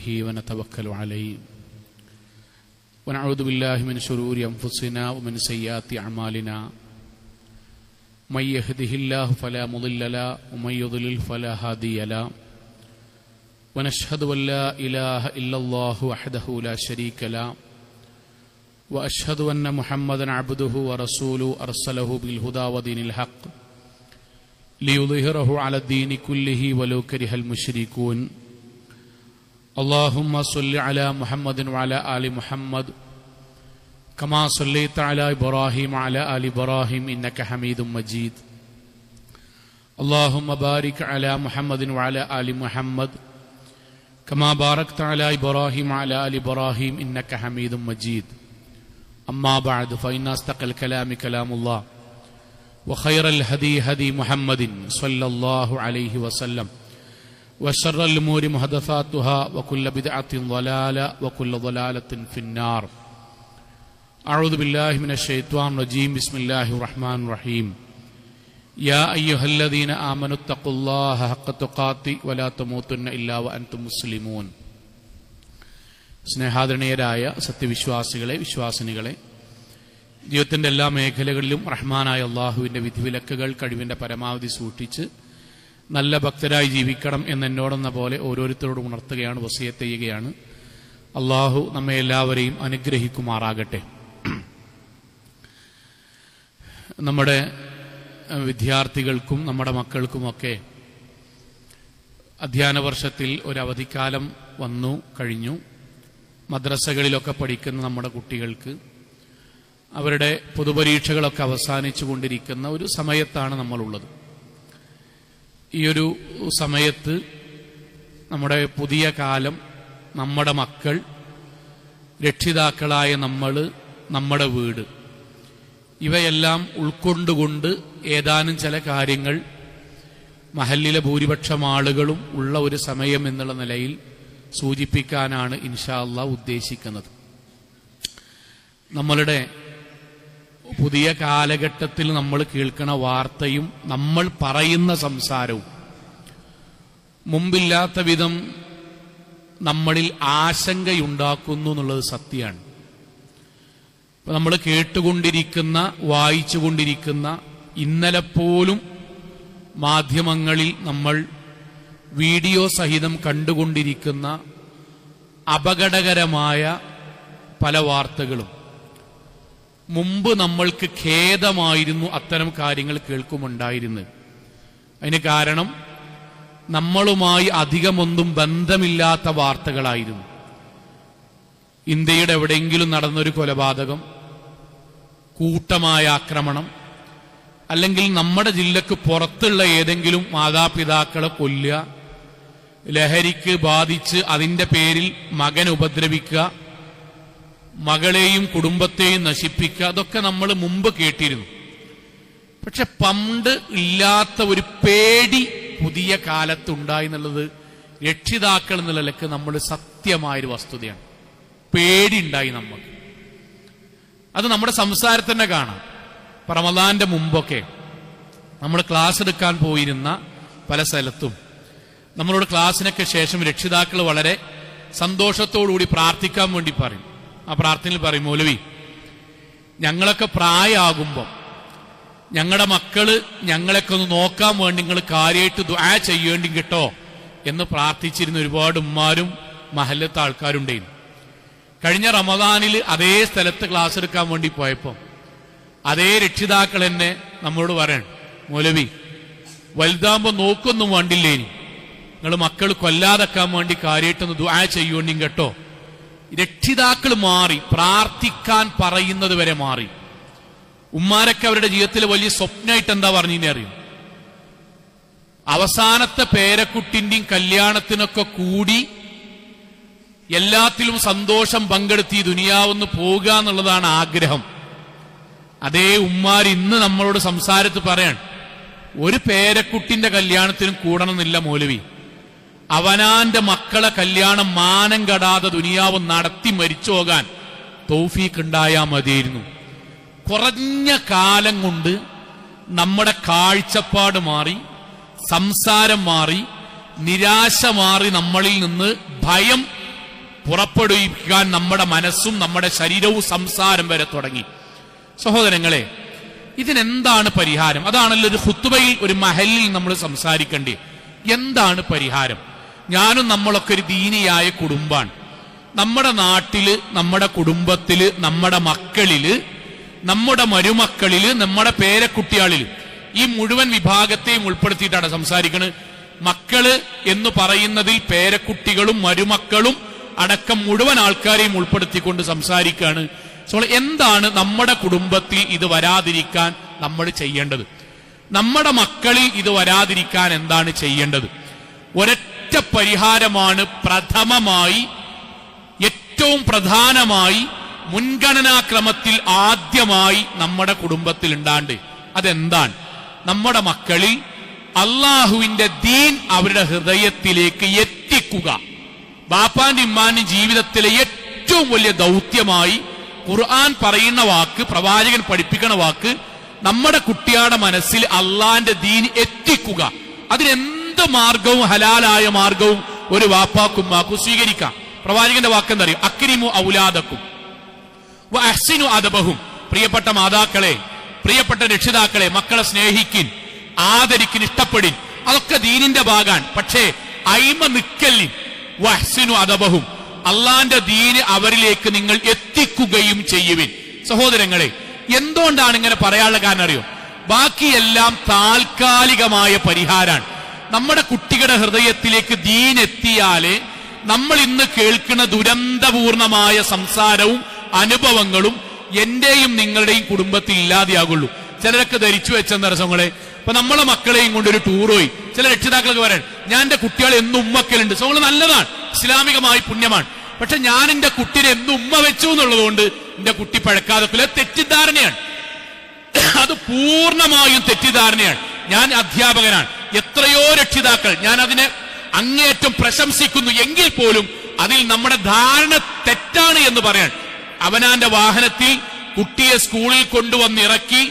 به ونتوكل عليه ونعوذ بالله من شرور أنفسنا ومن سيئات أعمالنا من يهده الله فلا مضل له ومن يضلل فلا هادي له ونشهد أن لا إله إلا الله وحده لا شريك له وأشهد أن محمدا عبده ورسوله أرسله بالهدى ودين الحق ليظهره على الدين كله ولو كره المشركون اللهم صل على محمد وعلى آل محمد كما صليت على إبراهيم وعلى آل إبراهيم إنك حميد مجيد اللهم بارك على محمد وعلى آل محمد كما باركت على إبراهيم وعلى آل إبراهيم إنك حميد مجيد أما بعد فإن أصدق الكلام كلام الله وخير الهدي هدي محمد صلى الله عليه وسلم وشر الأمور محدثاتها وكل بدعة ضلالة وكل ضلالة في النار أعوذ بالله من الشيطان الرجيم بسم الله الرحمن الرحيم يا أيها الذين آمنوا اتقوا الله حق تقاته ولا تموتن إلا وأنتم مسلمون സ്നേഹാദരണീയരായ സത്യവിശ്വാസികളെ വിശ്വാസിനികളെ, ജീവിതത്തിൻ്റെ എല്ലാ മേഖലകളിലും റഹ്മാനായ അള്ളാഹുവിൻ്റെ വിധിവിലക്കുകൾ കഴിവിൻ്റെ പരമാവധി സൂക്ഷിച്ച് നല്ല ഭക്തരായി ജീവിക്കണം എന്നെന്നോടെന്ന പോലെ ഓരോരുത്തരോടും ഉണർത്തുകയാണ്, വസിയത്ത് ചെയ്യുകയാണ്. അള്ളാഹു നമ്മെ എല്ലാവരെയും അനുഗ്രഹിക്കുമാറാകട്ടെ. നമ്മുടെ വിദ്യാർത്ഥികൾക്കും നമ്മുടെ മക്കൾക്കുമൊക്കെ അധ്യയന വർഷത്തിൽ ഒരു അവധിക്കാലം വന്നു കഴിഞ്ഞു. മദ്രസകളിലൊക്കെ പഠിക്കുന്ന നമ്മുടെ കുട്ടികൾക്ക് അവരുടെ പൊതുപരീക്ഷകളൊക്കെ അവസാനിച്ചു കൊണ്ടിരിക്കുന്ന ഒരു സമയത്താണ് നമ്മളുള്ളത്. ഈ ഒരു സമയത്ത് നമ്മുടെ പുതിയ കാലം, നമ്മുടെ മക്കൾ, രക്ഷിതാക്കളായ നമ്മൾ, നമ്മുടെ വീട്, ഇവയെല്ലാം ഉൾക്കൊണ്ടുകൊണ്ട് ഏതാനും ചില കാര്യങ്ങൾ മഹല്ലിലെ ഭൂരിപക്ഷം ആളുകളും ഉള്ള ഒരു സമയം എന്നുള്ള നിലയിൽ സൂചിപ്പിക്കാനാണ് ഇൻഷാ അല്ലാഹ് ഉദ്ദേശിക്കുന്നത്. നമ്മളുടെ പുതിയ കാലഘട്ടത്തിൽ നമ്മൾ കേൾക്കുന്ന വാർത്തയും നമ്മൾ പറയുന്ന സംസാരവും മുമ്പില്ലാത്ത വിധം നമ്മളിൽ ആശങ്കയുണ്ടാക്കുന്നു എന്നുള്ളത് സത്യമാണ്. നമ്മൾ കേട്ടുകൊണ്ടിരിക്കുന്ന, വായിച്ചുകൊണ്ടിരിക്കുന്ന, ഇന്നലെ പോലും മാധ്യമങ്ങളിൽ നമ്മൾ വീഡിയോ സഹിതം കണ്ടുകൊണ്ടിരിക്കുന്ന അപകടകരമായ പല വാർത്തകളും മുമ്പ് നമ്മൾക്ക് ഖേദമായിരുന്നു അത്തരം കാര്യങ്ങൾ കേൾക്കുമുണ്ടായിരുന്നത്. അതിന് കാരണം നമ്മളുമായി അധികമൊന്നും ബന്ധമില്ലാത്ത വാർത്തകളായിരുന്നു. ഇന്ത്യയുടെ എവിടെയെങ്കിലും നടന്നൊരു കൊലപാതകം, കൂട്ടമായ ആക്രമണം, അല്ലെങ്കിൽ നമ്മുടെ ജില്ലക്ക് പുറത്തുള്ള ഏതെങ്കിലും മാതാപിതാക്കളെ കൊല്ലുക, ലഹരിക്ക് ബാധിച്ച് അതിന്റെ പേരിൽ മകനെ ഉപദ്രവിക്കുക, മകളെയും കുടുംബത്തെയും നശിപ്പിക്കുക, അതൊക്കെ നമ്മൾ മുമ്പ് കേട്ടിരുന്നു. പക്ഷെ പണ്ട് ഇല്ലാത്ത ഒരു പേടി പുതിയ കാലത്തുണ്ടായി എന്നുള്ളത് രക്ഷിതാക്കൾ എന്നുള്ള നിലക്ക് നമ്മൾ സത്യമായൊരു വസ്തുതയാണ്. പേടി ഉണ്ടായി നമുക്ക്. അത് നമ്മുടെ സംസാരത്തിൽ തന്നെ കാണാം. റമദാന്റെ മുമ്പൊക്കെ നമ്മൾ ക്ലാസ് എടുക്കാൻ പോയിരുന്ന പല സ്ഥലത്തും നമ്മളോട് ക്ലാസ്സിനൊക്കെ ശേഷം രക്ഷിതാക്കൾ വളരെ സന്തോഷത്തോടുകൂടി പ്രാർത്ഥിക്കാൻ വേണ്ടി പറയും. ആ പ്രാർത്ഥനയിൽ പറയും, മൗലവി, ഞങ്ങളൊക്കെ പ്രായമാകുമ്പോൾ ഞങ്ങളുടെ മക്കള് ഞങ്ങളൊക്കെ ഒന്ന് നോക്കാൻ വേണ്ടി നിങ്ങൾ കാര്യമായിട്ട് ദുആ ചെയ്യേണ്ടി കേട്ടോ എന്ന് പ്രാർത്ഥിച്ചിരുന്ന ഒരുപാട് ഉമ്മാരും മഹല്ലത്തെ ആൾക്കാരുണ്ടായിരുന്നു. കഴിഞ്ഞ റമദാനിൽ അതേ സ്ഥലത്ത് ക്ലാസ് എടുക്കാൻ വേണ്ടി പോയപ്പോൾ അതേ രക്ഷിതാക്കൾ എന്നെ നമ്മളോട് പറയണം, മൗലവി, വലുതാകുമ്പോൾ നോക്കൊന്നും വേണ്ടില്ലേനി, നിങ്ങൾ മക്കൾ കൊല്ലാതെക്കാൻ വേണ്ടി കാര്യമായിട്ടൊന്ന് ദുആ ചെയ്യുവേണ്ടി കേട്ടോ. രക്ഷിതാക്കൾ മാറി, പ്രാർത്ഥിക്കാൻ പറയുന്നത് വരെ മാറി. ഉമ്മാരൊക്കെ അവരുടെ ജീവിതത്തിൽ വലിയ സ്വപ്നമായിട്ട് എന്താ പറഞ്ഞിനെ അറിയും, അവസാനത്തെ പേരക്കുട്ടിന്റെയും കല്യാണത്തിനൊക്കെ കൂടി എല്ലാത്തിലും സന്തോഷം പങ്കെടുത്തി ദുനിയാവെന്ന് പോകുക എന്നുള്ളതാണ് ആഗ്രഹം. അതേ ഉമ്മാർ ഇന്ന് നമ്മളോട് സംസാരത്ത് പറയാൻ, ഒരു പേരക്കുട്ടിന്റെ കല്യാണത്തിനും കൂടണമെന്നില്ല മൗലവി, അവനാന്റെ മക്കളെ കല്യാണം മാനം കെടാതെ ദുനിയാവ് നടത്തി മരിച്ചു പോകാൻ തൗഫീഖ് ഉണ്ടായാ മതിയായിരുന്നു. കുറഞ്ഞ കാലം കൊണ്ട് നമ്മുടെ കാഴ്ചപ്പാട് മാറി, സംസാരം മാറി, നിരാശ മാറി, നമ്മളിൽ നിന്ന് ഭയം പുറപ്പെടുവിക്കാൻ നമ്മുടെ മനസ്സും നമ്മുടെ ശരീരവും സംസാരം വരെ തുടങ്ങി. സഹോദരങ്ങളെ, ഇതിനെന്താണ് പരിഹാരം? അതാണല്ലോ ഒരു ഖുത്ബയിൽ ഒരു മഹലിൽ നമ്മൾ സംസാരിക്കേണ്ടി. എന്താണ് പരിഹാരം? ഞാനും നമ്മളൊക്കെ ഒരു ദീനിയായ കുടുംബാണ്. നമ്മുടെ നാട്ടില്, നമ്മുടെ കുടുംബത്തില്, നമ്മുടെ മക്കളില്, നമ്മുടെ മരുമക്കളില്, നമ്മുടെ പേരക്കുട്ടികളില് ഈ മുഴുവൻ വിഭാഗത്തെയും ഉൾപ്പെടുത്തിയിട്ടാണ് സംസാരിക്കുന്നത്. മക്കള് എന്ന് പറയുന്നതിൽ പേരക്കുട്ടികളും മരുമക്കളും അടക്കം മുഴുവൻ ആൾക്കാരെയും ഉൾപ്പെടുത്തിക്കൊണ്ട് സംസാരിക്കുകയാണ്. സോ എന്താണ് നമ്മുടെ കുടുംബത്തിൽ ഇത് വരാതിരിക്കാൻ നമ്മൾ ചെയ്യേണ്ടത്? നമ്മുടെ മക്കളിൽ ഇത് വരാതിരിക്കാൻ എന്താണ് ചെയ്യേണ്ടത്? ഒരൊറ്റ പരിഹാരമാണ് പ്രഥമമായി, ഏറ്റവും പ്രധാനമായി, മുൻഗണനാക്രമത്തിൽ ആദ്യമായി നമ്മുടെ കുടുംബത്തിൽ ഉണ്ടാണ്ട്. അതെന്താണ്? നമ്മുടെ മക്കളിൽ അള്ളാഹുവിന്റെ ദീൻ അവരുടെ ഹൃദയത്തിലേക്ക് എത്തിക്കുക. ബാപ്പാന്റെ ഇമ്മാന്റെ ജീവിതത്തിലെ ഏറ്റവും വലിയ ദൗത്യമായി ഖുർആൻ പറയുന്ന വാക്ക്, പ്രവാചകൻ പഠിപ്പിക്കുന്ന വാക്ക്, നമ്മുടെ കുട്ടിയുടെ മനസ്സിൽ അള്ളാന്റെ ദീൻ എത്തിക്കുക. അതിനെന്ത് മാർഗവും, ഹലാലായ മാർഗവും ഒരു വാപ്പാക്കും ഉമ്മാക്കും സ്വീകരിക്കാം. പ്രവാചകന്റെ വാക്കെന്താ അറിയും? അക്രിമു ഔലാദക്കും വ അഹ്സിനു അദബഹും. പ്രിയപ്പെട്ട മാതാക്കളെ, പ്രിയപ്പെട്ട രക്ഷിതാക്കളെ, മക്കളെ സ്നേഹിക്കിൻ, ആദരിക്കിൻ, ഇഷ്ടപ്പെടിൻ. അതൊക്കെ ദീനിന്റെ ഭാഗാണ്. പക്ഷേ അയിമ നിക്കല്ലിൻ. വ അഹ്സിനു അദബഹും, അള്ളാന്റെ ദീന് അവരിലേക്ക് നിങ്ങൾ എത്തിക്കുകയും ചെയ്യുവിൻ. സഹോദരങ്ങളെ, എന്തുകൊണ്ടാണ് ഇങ്ങനെ പറയാനുള്ള കാരണം അറിയോ? ബാക്കിയെല്ലാം താൽക്കാലികമായ പരിഹാരമാണ്. നമ്മുടെ കുട്ടികളുടെ ഹൃദയത്തിലേക്ക് ദീൻ എത്തിയാലേ നമ്മൾ ഇന്ന് കേൾക്കുന്ന ദുരന്തപൂർണമായ സംസാരവും അനുഭവങ്ങളും എന്റെയും നിങ്ങളുടെയും കുടുംബത്തിൽ ഇല്ലാതെയാകുള്ളൂ. ചിലരൊക്കെ ധരിച്ചു വെച്ചെന്ന രസങ്ങളെ, ഇപ്പൊ നമ്മളെ മക്കളെയും കൊണ്ടൊരു ടൂർ പോയി. ചില രക്ഷിതാക്കൾക്ക് പറയാൻ, ഞാൻ എന്റെ കുട്ടികളെ എന്നും ഉമ്മക്കലുണ്ട്. സോ നല്ലതാണ്, ഇസ്ലാമികമായി പുണ്യമാണ്. പക്ഷെ ഞാൻ എന്റെ കുട്ടിനെ എന്നും ഉമ്മ വെച്ചു എന്നുള്ളതുകൊണ്ട് എന്റെ കുട്ടി പഴക്കാതൊക്കെ തെറ്റിദ്ധാരണയാണ്. അത് പൂർണ്ണമായും തെറ്റിദ്ധാരണയാണ്. ഞാൻ അധ്യാപകനാണ്. എത്രയോ രക്ഷിതാക്കൾ, ഞാൻ അതിനെ അങ്ങേയറ്റം പ്രശംസിക്കുന്നു. എങ്കിൽ പോലും അതിൽ നമ്മുടെ ധാരണ തെറ്റാണ് എന്ന് പറയാൻ. അവനാന്റെ വാഹനത്തിൽ കുട്ടിയെ സ്കൂളിൽ കൊണ്ടുവന്നിറക്കി,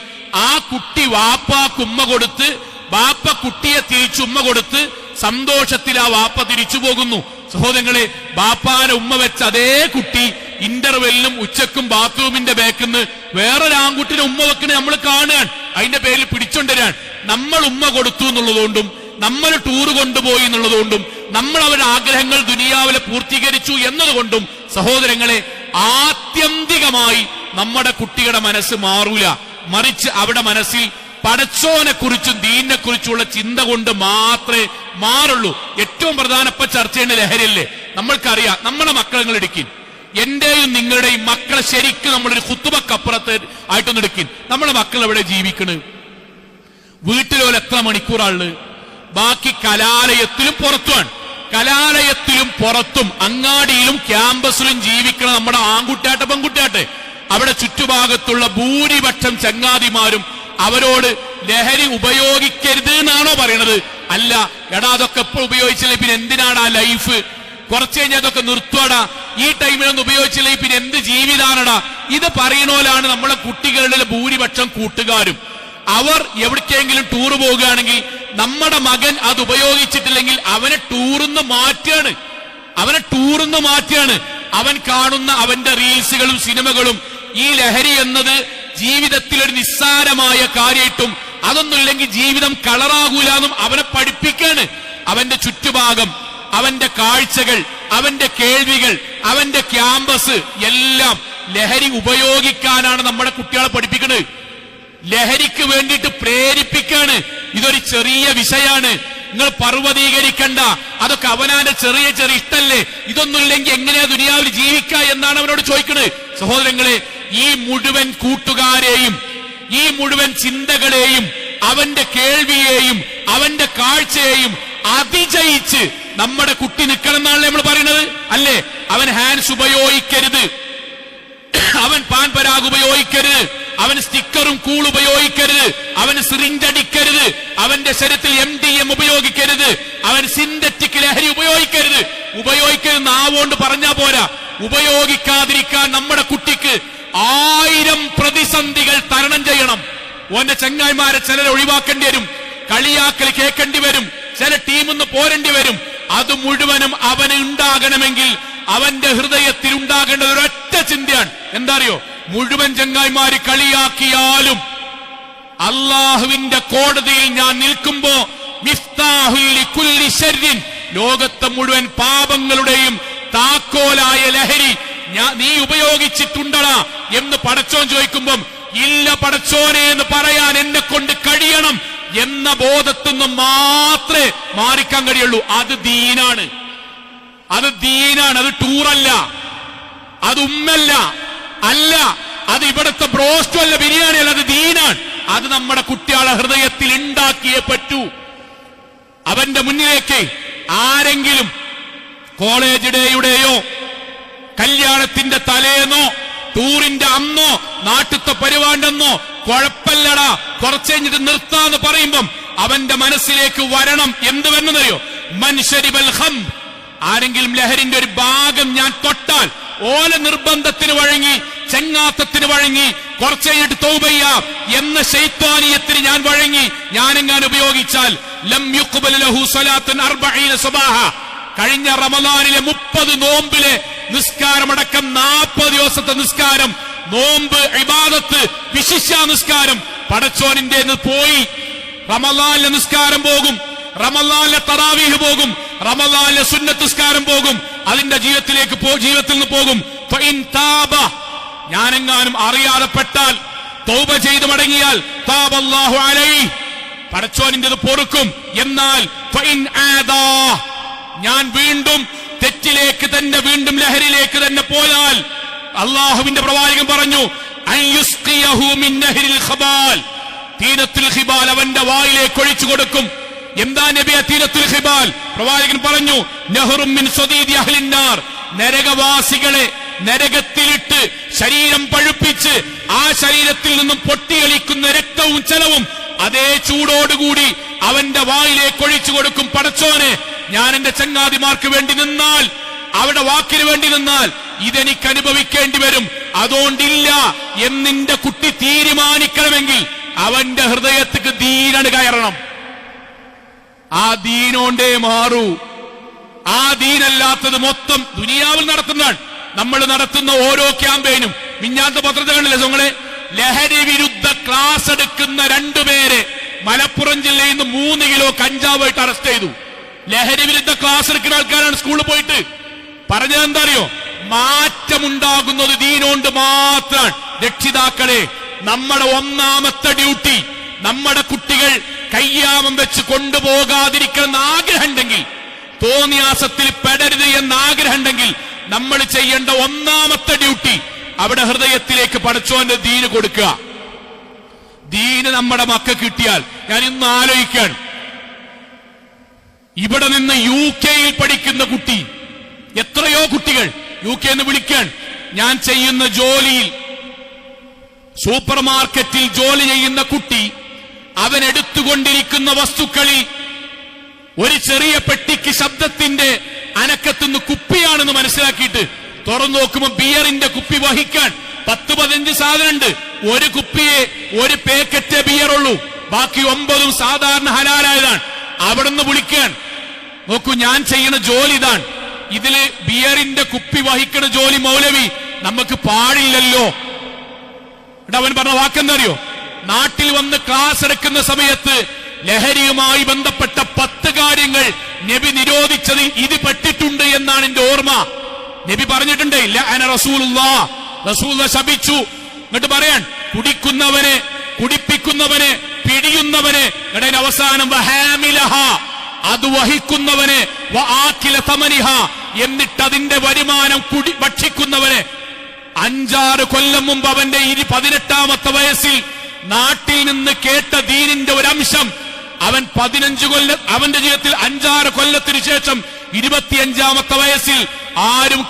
ആ കുട്ടി വാപ്പാക്ക് ഉമ്മ കൊടുത്ത്, വാപ്പ കുട്ടിയെ തിരിച്ചുമ്മ കൊടുത്ത് സന്തോഷത്തിൽ ആ വാപ്പ തിരിച്ചു പോകുന്നു. സഹോദരങ്ങളെ, ബാപ്പാനെ ഉമ്മ വെച്ച അതേ കുട്ടി ഇന്റർവെല്ലിനും ഉച്ചക്കും ബാത്റൂമിന്റെ ബാക്കിന്ന് വേറൊരു ആൺകുട്ടിനെ ഉമ്മ വെക്കുന്ന നമ്മൾ കാണുകയാണ്. അതിന്റെ പേരിൽ പിടിച്ചോണ്ടരാൻ. നമ്മൾ ഉമ്മ കൊടുത്തു എന്നുള്ളതുകൊണ്ടും, നമ്മൾ ടൂർ കൊണ്ടുപോയി എന്നുള്ളതുകൊണ്ടും, നമ്മൾ അവരുടെ ആഗ്രഹങ്ങൾ ദുനിയാവിലെ പൂർത്തീകരിച്ചു എന്നതുകൊണ്ടും സഹോദരങ്ങളെ, ആത്യന്തികമായി നമ്മുടെ കുട്ടികളുടെ മനസ്സ് മാറൂല. മറിച്ച് അവിടെ മനസ്സിൽ പടച്ചോനെ കുറിച്ചും ദീനിനെ കുറിച്ചുള്ള ചിന്ത കൊണ്ട് മാത്രമേ മാറുള്ളൂ. ഏറ്റവും പ്രധാനപ്പെട്ട ചർച്ച ചെയ്യേണ്ട ലഹരിയല്ലേ? നമ്മൾക്കറിയാം. നമ്മളെ മക്കളെ എടുക്കും, എന്റെയും നിങ്ങളുടെയും മക്കളെ ശരിക്കും നമ്മളൊരു ഖുത്ബക്കപ്പുറത്ത് ആയിട്ടൊന്ന് എടുക്കും. നമ്മളെ മക്കൾ എവിടെ ജീവിക്കണ്? വീട്ടിലോല എത്ര മണിക്കൂറാള്? ബാക്കി കലാലയത്തിലും പുറത്തുമാണ്. കലാലയത്തിലും പുറത്തും അങ്ങാടിയിലും ക്യാമ്പസിലും ജീവിക്കണ നമ്മുടെ ആൺകുട്ടിയാട്ടെ പെൺകുട്ടിയാട്ടെ, അവിടെ ചുറ്റുഭാഗത്തുള്ള ഭൂരിപക്ഷം ചങ്ങാതിമാരും അവരോട് ലഹരി ഉപയോഗിക്കരുത് എന്നാണോ പറയണത്? അല്ല, എടാ അതൊക്കെ എപ്പോൾ ഉപയോഗിച്ചില്ലേ പിന്നെ എന്തിനാടാ ലൈഫ്, കുറച്ച് കഴിഞ്ഞാൽ അതൊക്കെ നിർത്തുവാടാ, ഈ ടൈമിലൊന്നും ഉപയോഗിച്ചില്ലേ പിന്നെ എന്ത് ജീവിതാണടാ, ഇത് പറയണോലാണ് നമ്മളെ കുട്ടികളുടെ ഭൂരിപക്ഷം കൂട്ടുകാരും. അവർ എവിടേക്കെങ്കിലും ടൂർ പോകുകയാണെങ്കിൽ നമ്മുടെ മകൻ അത് ഉപയോഗിച്ചിട്ടില്ലെങ്കിൽ അവനെ ടൂറിന്ന് മാറ്റിയാണ്. അവൻ കാണുന്ന അവന്റെ റീൽസുകളും സിനിമകളും ഈ ലഹരി എന്നത് ജീവിതത്തിൽ ഒരു നിസ്സാരമായ കാര്യമായിട്ടും, അതൊന്നുമില്ലെങ്കിൽ ജീവിതം കളറാകൂലെന്നും അവനെ പഠിപ്പിക്കാണ്. അവന്റെ ചുറ്റുഭാഗം, അവന്റെ കാഴ്ചകൾ, അവന്റെ കേൾവികൾ, അവന്റെ ക്യാമ്പസ് എല്ലാം ലഹരി ഉപയോഗിക്കാനാണ് നമ്മുടെ കുട്ടികളെ പഠിപ്പിക്കുന്നത്. ലഹരിക്ക് വേണ്ടിയിട്ട് പ്രേരിപ്പിക്കാണ്. ഇതൊരു ചെറിയ വിഷയമാണ്, നിങ്ങൾ പർവ്വതീകരിക്കണ്ട, അതൊക്കെ അവനാന്റെ ചെറിയ ചെറിയ ഇഷ്ടല്ലേ, ഇതൊന്നുമില്ലെങ്കിൽ എങ്ങനെയാ ദുനിയാവിൽ ജീവിക്കുക എന്നാണ് അവനോട് ചോദിക്കുന്നത്. സഹോദരങ്ങളെ, ഈ മുഴുവൻ കൂട്ടുകാരെയും, ഈ മുഴുവൻ ചിന്തകളെയും, അവന്റെ കേൾവിയെയും അവന്റെ കാഴ്ചയെയും അതിജയിച്ച് നമ്മുടെ കുട്ടി നിൽക്കണം എന്നാണല്ലേ നമ്മൾ പറയുന്നത്, അല്ലേ? അവൻ ഹാൻഡ്സ് ഉപയോഗിക്കരുത്, അവൻ പാൻ പരാഗ് ഉപയോഗിക്കരുത്, അവൻ സ്റ്റിക്കറും കൂൾ ഉപയോഗിക്കരുത്, അവൻ സിറിഞ്ച് അടിക്കരുത്, അവന്റെ ശരീരത്തിൽ MDM ഉപയോഗിക്കരുത്, അവൻ സിന്തറ്റിക് ലഹരി ഉപയോഗിക്കരുത്. നാവോണ്ട് പറഞ്ഞാ പോരാ, ഉപയോഗിക്കാതിരിക്കാൻ നമ്മുടെ കുട്ടിക്ക് 1000 പ്രതിസന്ധികൾ തരണം ചെയ്യണം. ഓന്റെ ചങ്ങായിമാരെ ചിലരെ ഒഴിവാക്കേണ്ടി വരും, കളിയാക്കൽ കേൾക്കേണ്ടി വരും, ചില ടീമിന്ന് പോരേണ്ടി വരും. അത് മുഴുവനും അവന് ഉണ്ടാകണമെങ്കിൽ അവന്റെ ഹൃദയത്തിൽ ഉണ്ടാകേണ്ടത് ഒരൊറ്റ ചിന്തയാണ്. എന്താ അറിയോ? മുഴുവൻ ചങ്ങായിമാര് കളിയാക്കിയാലും അള്ളാഹുവിന്റെ കോടതിയിൽ ഞാൻ നിൽക്കുമ്പോ മിഫ്താഹുൽ ലികുല്ലി ശർരിൻ, ലോകത്തെ മുഴുവൻ പാപങ്ങളുടെയും താക്കോലായ ലഹരി നീ ഉപയോഗിച്ചിട്ടുണ്ടടാ എന്ന് പടച്ചോൻ ചോദിക്കുമ്പം ഇല്ല പടച്ചോനെ എന്ന് പറയാൻ എന്നെ കൊണ്ട് കഴിയണം എന്ന ബോധത്തിൽ നിന്ന് മാത്രമേ മാറിക്കാൻ കഴിയുള്ളൂ. അത് ദീനാണ്, അത് ദീനാണ്. അത് ടൂറല്ല, അത് ഉമ്മല്ല, അല്ല അത് ഇവിടുത്തെ ബ്രോസ്റ്റും അല്ല, ബിരിയാണി അല്ല, അത് ദീനാണ്. അത് നമ്മുടെ കുട്ടികളെ ഹൃദയത്തിൽ ഉണ്ടാക്കിയേ പറ്റൂ. അവന്റെ മുന്നിലേക്ക് ആരെങ്കിലും കോളേജ് ഡേയുടെയോ കല്യാണത്തിന്റെ തലേന്നോ ടൂറിന്റെ അന്നോ നാട്ടിലത്തെ പരിപാടിയെന്നോ കുഴപ്പമില്ലടാ കുറച്ച് കഴിഞ്ഞിട്ട് നിർത്താന്ന് പറയുമ്പം അവന്റെ മനസ്സിലേക്ക് വരണം എന്ത് വരുന്നതറിയോ? മൻശരിബൽ ഖംർ, ആരെങ്കിലും ലഹരിന്റെ ഒരു ഭാഗം ഞാൻ തൊട്ടാൽ ഓല നിർബന്ധത്തിന് വഴങ്ങി ചെങ്ങാത്തത്തിന് വഴങ്ങി കുറച്ച് കഴിഞ്ഞിട്ട് തൗബയ്യ എന്ന ശൈത്വാനിയത്തിന് ഞാൻ വഴങ്ങി ഞാനെങ്ങാൻ ഉപയോഗിച്ചാൽ ലം യുഖ്ബൽ ലഹു സ്വലാത്തുൻ 40 സബാഹ, കഴിഞ്ഞ റമളാനിലെ 30 നോമ്പിലെ നിസ്കാരമടക്കം 40 ദിവസത്തെ നിസ്കാരം, നോമ്പ് ഇബാദത്ത് വിശിഷ്യ നിസ്കാരം പടച്ചോനിന്റെ പോയി. റമളാനിലെ നിസ്കാരം പോകും, റമളാനിലെ തറാവീഹ് പോകും, റമളാനിലെ സുന്നത്ത് നിസ്കാരം പോകും, അതിന്റെ ജീവിതത്തിൽ നിന്ന് പോകും. ഫഇൻ താബ, ഞാനെങ്ങാനും അറിയാതെ പെട്ടാൽ തൗബ ചെയ്ത് മടങ്ങിയാൽ താബല്ലാഹു അലൈഹി, പടച്ചോനിന്റേത് പൊറുക്കും. എന്നാൽ ഫഇൻ ആദാ, ഞാൻ വീണ്ടും തെറ്റിലേക്ക് തന്നെ വീണ്ടും ലഹരിയിലേക്ക് തന്നെ പോയാൽ അള്ളാഹുവിന്റെ പ്രവാചകൻ പറഞ്ഞു അയ്യുസ്ഖിയഹു മിൻ നഹ്രിൽ ഖബാൽ, തീനത്തുൽ ഖിബാൽ അവന്റെ വായിലേക്ക് ഒഴിച്ചു കൊടുക്കും. എന്താ നബിയെ തീനത്തുൽ ഖിബാൽ? പ്രവാചകൻ പറഞ്ഞു നഹറും മിൻ സദീദി അഹ്ലിന്നാർ, നരകവാസികളെ നരകത്തിലിട്ട് ശരീരം പഴുപ്പിച്ച് ആ ശരീരത്തിൽ നിന്നും പൊട്ടിയൊലിക്കുന്ന രക്തവും ചലവും അതേ ചൂടോടുകൂടി അവന്റെ വായിലേക്ക് ഒഴിച്ചു കൊടുക്കും. പടച്ചോനെ, ഞാൻ എന്റെ ചങ്ങാതിമാർക്ക് വേണ്ടി നിന്നാൽ, അവിടെ വാക്കിന് വേണ്ടി നിന്നാൽ ഇതെനിക്ക് അനുഭവിക്കേണ്ടി വരും. അതുകൊണ്ടില്ല എന്നിന്റെ കുട്ടി തീരുമാനിക്കണമെങ്കിൽ അവന്റെ ഹൃദയത്തിക്ക് ദീനണ് കയറണം. ആ ദീനോണ്ടേ മാറൂ. ആ ദീനല്ലാത്തത് മൊത്തം ദുനിയാവിൽ നടത്തുന്നതാണ്. നമ്മൾ നടത്തുന്ന ഓരോ ക്യാമ്പയിനും മിഞ്ഞാത്ത പത്രത്തിൽ കണ്ടില്ലേ സോങ്ങളെ? ലഹരി വിരുദ്ധ ക്ലാസ് എടുക്കുന്ന 2 പേരെ മലപ്പുറം ജില്ലയിൽ നിന്ന് 3 കിലോ കഞ്ചാവായിട്ട് അറസ്റ്റ് ചെയ്തു. ലഹരി വിരുദ്ധ ക്ലാസ് എടുക്കുന്ന ആൾക്കാരാണ് സ്കൂളിൽ പോയിട്ട്. പറഞ്ഞത് എന്താ അറിയോ? മാറ്റമുണ്ടാകുന്നത് ദീനോണ്ട് മാത്രമാണ്. രക്ഷിതാക്കളെ, നമ്മുടെ ഒന്നാമത്തെ ഡ്യൂട്ടി നമ്മുടെ കുട്ടികൾ കയ്യാമം വെച്ച് കൊണ്ടുപോകാതിരിക്കണമെന്ന് ആഗ്രഹമുണ്ടെങ്കിൽ, തോന്നിയാസത്തിൽ പെടരുത് എന്ന ആഗ്രഹമുണ്ടെങ്കിൽ നമ്മൾ ചെയ്യേണ്ട ഒന്നാമത്തെ ഡ്യൂട്ടി അവിടെ ഹൃദയത്തിലേക്ക് പടച്ചോന്റെ ദീന് കൊടുക്കുക. ദീന് നമ്മുടെ മക്കൾ കിട്ടിയാൽ, ഞാൻ ഇന്ന് ആലോചിക്കാൻ, ഇവിടെ നിന്ന് UK പഠിക്കുന്ന കുട്ടി, എത്രയോ കുട്ടികൾ UK എന്ന് വിളിക്കാൻ, ഞാൻ ചെയ്യുന്ന ജോലിയിൽ സൂപ്പർ മാർക്കറ്റിൽ ജോലി ചെയ്യുന്ന കുട്ടി അവൻ എടുത്തുകൊണ്ടിരിക്കുന്ന വസ്തുക്കളിൽ ഒരു ചെറിയ പെട്ടിക്ക് ശബ്ദത്തിന്റെ അനക്കത്തുനിന്ന് കുപ്പിയാണെന്ന് മനസ്സിലാക്കിയിട്ട് തുറന്നു നോക്കുമ്പോൾ ബിയറിന്റെ കുപ്പി വഹിക്കാൻ 10-15 സാധനമുണ്ട്. ഒരു കുപ്പിയെ ഒരു പാക്കറ്റ് ബിയറുള്ളൂ, ബാക്കി 9 സാധാരണ ഹലാലായതാണ്. അവിടുന്ന് വിളിക്കാൻ നോക്കൂ, ഞാൻ ചെയ്യുന്ന ജോലി ഇതാണ്. ഇതില് ബിയറിന്റെ കുപ്പി വഹിക്കുന്ന ജോലി മൗലവി നമുക്ക് പാടില്ലല്ലോ. അവൻ പറഞ്ഞ വാക്കെന്തറിയോ? നാട്ടിൽ വന്ന് ക്ലാസ് എടുക്കുന്ന സമയത്ത് ലഹരിയുമായി ബന്ധപ്പെട്ട 10 കാര്യങ്ങൾ നബി നിരോധിച്ചതിൽ ഇത് പെട്ടിട്ടുണ്ട് എന്നാണ് എന്റെ ഓർമ്മ. നബി പറഞ്ഞിട്ടുണ്ട് ലഅന റസൂലുള്ളാഹ്, റസൂലുള്ളാഹ് ശപിച്ചു. എന്നിട്ട് പറയാൻ, കുടിക്കുന്നവനെ, കുടിപ്പിക്കുന്നവനെ, പിടിയുന്നവനെ, എന്നിട്ട് അവസാനം വഹാമിലഹ, അത് വഹിക്കുന്നവനെ, വആകില തമനിഹ, എന്നിട്ട് അതിന്റെ വരുമാനം ഭക്ഷിക്കുന്നവനെ. 5-6 കൊല്ലം മുമ്പ് അവന്റെ 18ാമത്തെ വയസ്സിൽ നാട്ടിൽ നിന്ന് കേട്ട ദീനിന്റെ ഒരു അംശം അവൻ 15 കൊല്ലം, അവന്റെ ജീവിതത്തിൽ 5-6 കൊല്ലത്തിനു ശേഷം 25ാമത്തെ വയസ്സിൽ ആരും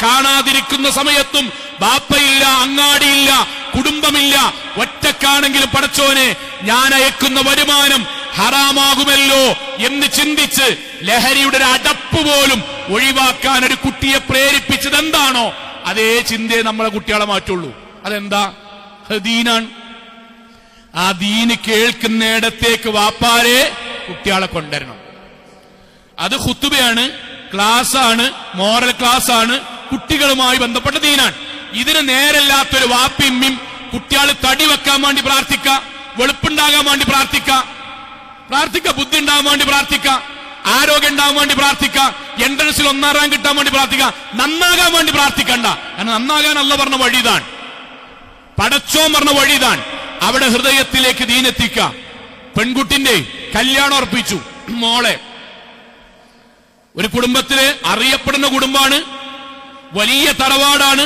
കാണാതിരിക്കുന്ന സമയത്തും ബാപ്പയില്ല, അങ്ങാടിയില്ല, കുടുംബമില്ല, ഒറ്റക്കാണെങ്കിലും പടച്ചോനെ ഞാൻ അയക്കുന്ന വരുമാനം ഹറാമാകുമല്ലോ എന്ന് ചിന്തിച്ച് ലഹരിയുടെ ഒരു അടപ്പ് പോലും ഒഴിവാക്കാൻ ഒരു കുട്ടിയെ പ്രേരിപ്പിച്ചത് എന്താണോ അതേ ചിന്തയെ നമ്മളെ കുട്ടികളെ മാറ്റുള്ളൂ. അതെന്താ? ദീനാണ്. ആ ദീന് കേൾക്കുന്നിടത്തേക്ക് വാപ്പാരെ കുട്ടികളെ കൊണ്ടുവരണം. അത് ഖുതുബയാണ്, ക്ലാസ്സാണ്, മോറൽ ക്ലാസ് ആണ്, കുട്ടികളുമായി ബന്ധപ്പെട്ട ദീനാണ്. ഇതിന് നേരല്ലാത്തൊരു വാപ്പിമ്മിയും കുട്ടികൾ തടി വെക്കാൻ വേണ്ടി പ്രാർത്ഥിക്ക, വെളുപ്പുണ്ടാകാൻ വേണ്ടി പ്രാർത്ഥിക്ക, ബുദ്ധി ഉണ്ടാകാൻ വേണ്ടി പ്രാർത്ഥിക്ക, ആരോഗ്യം ഉണ്ടാകാൻ വേണ്ടി പ്രാർത്ഥിക്ക, എൻട്രൻസിൽ 1ാം റാങ്ക് കിട്ടാൻ വേണ്ടി പ്രാർത്ഥിക്ക. നന്നാകാൻ വേണ്ടി പ്രാർത്ഥിക്കണ്ട. കാരണം നന്നാകാൻ അല്ലാഹ് പറഞ്ഞ വഴിതാണ്, പടച്ചോൻ പറഞ്ഞ വഴിതാണ്. അവിടെ ഹൃദയത്തിലേക്ക് ദീനെത്തിക്ക. പെൺകുട്ടിന്റെ കല്യാണം ഉറപ്പിച്ചു. മോളെ ഒരു കുടുംബത്തിലെ അറിയപ്പെടുന്ന കുടുംബമാണ്, വലിയ തറവാടാണ്.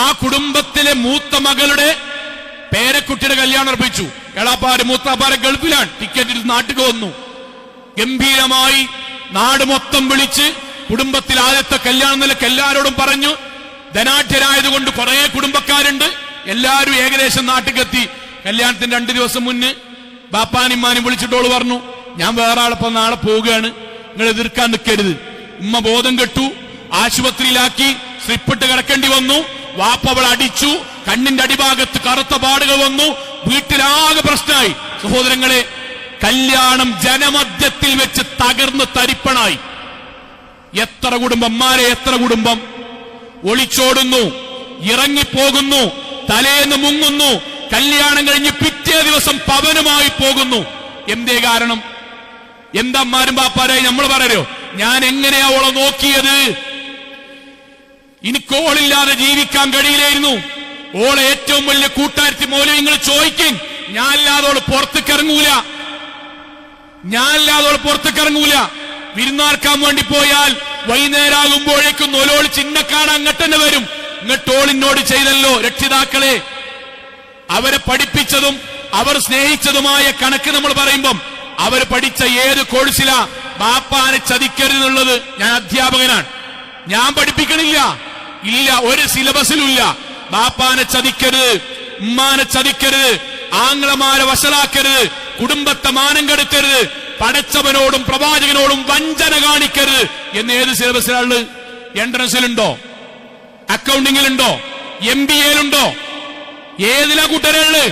ആ കുടുംബത്തിലെ മൂത്ത മകളുടെ പേരക്കുട്ടിയുടെ കല്യാണം ഉറപ്പിച്ചു. എളാപ്പാര് മൂത്താപ്പാരെ ഗൾഫിലാണ്, ടിക്കറ്റ് എടുത്ത് നാട്ടിൽ വന്നു. ഗംഭീരമായി നാട് മൊത്തം വിളിച്ച് കുടുംബത്തിൽ ആദ്യത്തെ കല്യാണം നിലക്ക് എല്ലാരോടും പറഞ്ഞു. ധനാഢ്യരായതുകൊണ്ട് കുറെ കുടുംബക്കാരുണ്ട്, എല്ലാവരും ഏകദേശം നാട്ടിലെത്തി. കല്യാണത്തിന് 2 ദിവസം മുന്നേ ബാപ്പാനിമ്മാനും വിളിച്ചിട്ടോള് പറഞ്ഞു, ഞാൻ വേറെ ആളിപ്പം നാളെ പോവുകയാണ്, നിങ്ങൾ എതിർക്കാൻ നിൽക്കരുത്. ഉമ്മ ബോധം കെട്ടു, ആശുപത്രിയിലാക്കി, സ്ലിപ്പിട്ട് കിടക്കേണ്ടി വന്നു. വാപ്പ അവൾ അടിച്ചു, കണ്ണിന്റെ അടിഭാഗത്ത് കറുത്ത പാടുകൾ വന്നു, വീട്ടിലാകെ പ്രശ്നമായി. സഹോദരങ്ങളെ, കല്യാണം ജനമധ്യത്തിൽ വെച്ച് തകർന്ന് തരിപ്പണായി. എത്ര കുടുംബന്മാരെ, എത്ര കുടുംബം ഒളിച്ചോടുന്നു, ഇറങ്ങിപ്പോകുന്നു, തലേന്ന് മുങ്ങുന്നു, കല്യാണം കഴിഞ്ഞ് പിറ്റേ ദിവസം പവനുമായി പോകുന്നു. എന്തേ കാരണം? എന്തമ്മാരും ബാപ്പാരായി നമ്മൾ പറയോ, ഞാൻ എങ്ങനെയാ ഓളെ നോക്കിയത്, എനിക്കോളില്ലാതെ ജീവിക്കാൻ കഴിയില്ലായിരുന്നു. ഓളെ ഏറ്റവും വലിയ കൂട്ടാരത്തി മോലെ നിങ്ങൾ ചോദിക്കും, ഞാനില്ലാതെ ഓള് പുറത്തേക്കിറങ്ങൂല. വിരുന്നാർക്കാൻ വേണ്ടി പോയാൽ വൈകുന്നേരമാകുമ്പോഴേക്കും ഒലോള് ചിന്നക്കാട് അങ്ങോട്ട് തന്നെ വരും. ഇങ്ങോട്ടോളിനോട് ചെയ്തല്ലോ രക്ഷിതാക്കളെ. അവരെ പഠിപ്പിച്ചതും അവർ സ്നേഹിച്ചതുമായ കണക്ക് നമ്മൾ പറയുമ്പം അവർ പഠിച്ച ഏത് കോഴ്സിലാ ബാപ്പാനെ ചതിക്കരുതെന്നുള്ളത്? ഞാൻ അധ്യാപകനാണ്, ഞാൻ പഠിപ്പിക്കണില്ല, ഇല്ല, ഒരു സിലബസിലുമില്ല. ബാപ്പാനെ ചതിക്കരുത്, ഉമ്മാനെ ചതിക്കരുത്, ആംഗ്ലമാരെ വഷളാക്കരുത്, കുടുംബത്തെ മാനം കെടുത്തരുത്, പടച്ചവനോടും പ്രവാചകനോടും വഞ്ചന കാണിക്കരുത് എന്ന് ഏത് സിലബസിലാണ്? എൻട്രൻസിലുണ്ടോ? അക്കൗണ്ടിങ്ങിലുണ്ടോ? MBAയിലുണ്ടോ? ഏതിലാ കൂട്ടരുള്ളത്?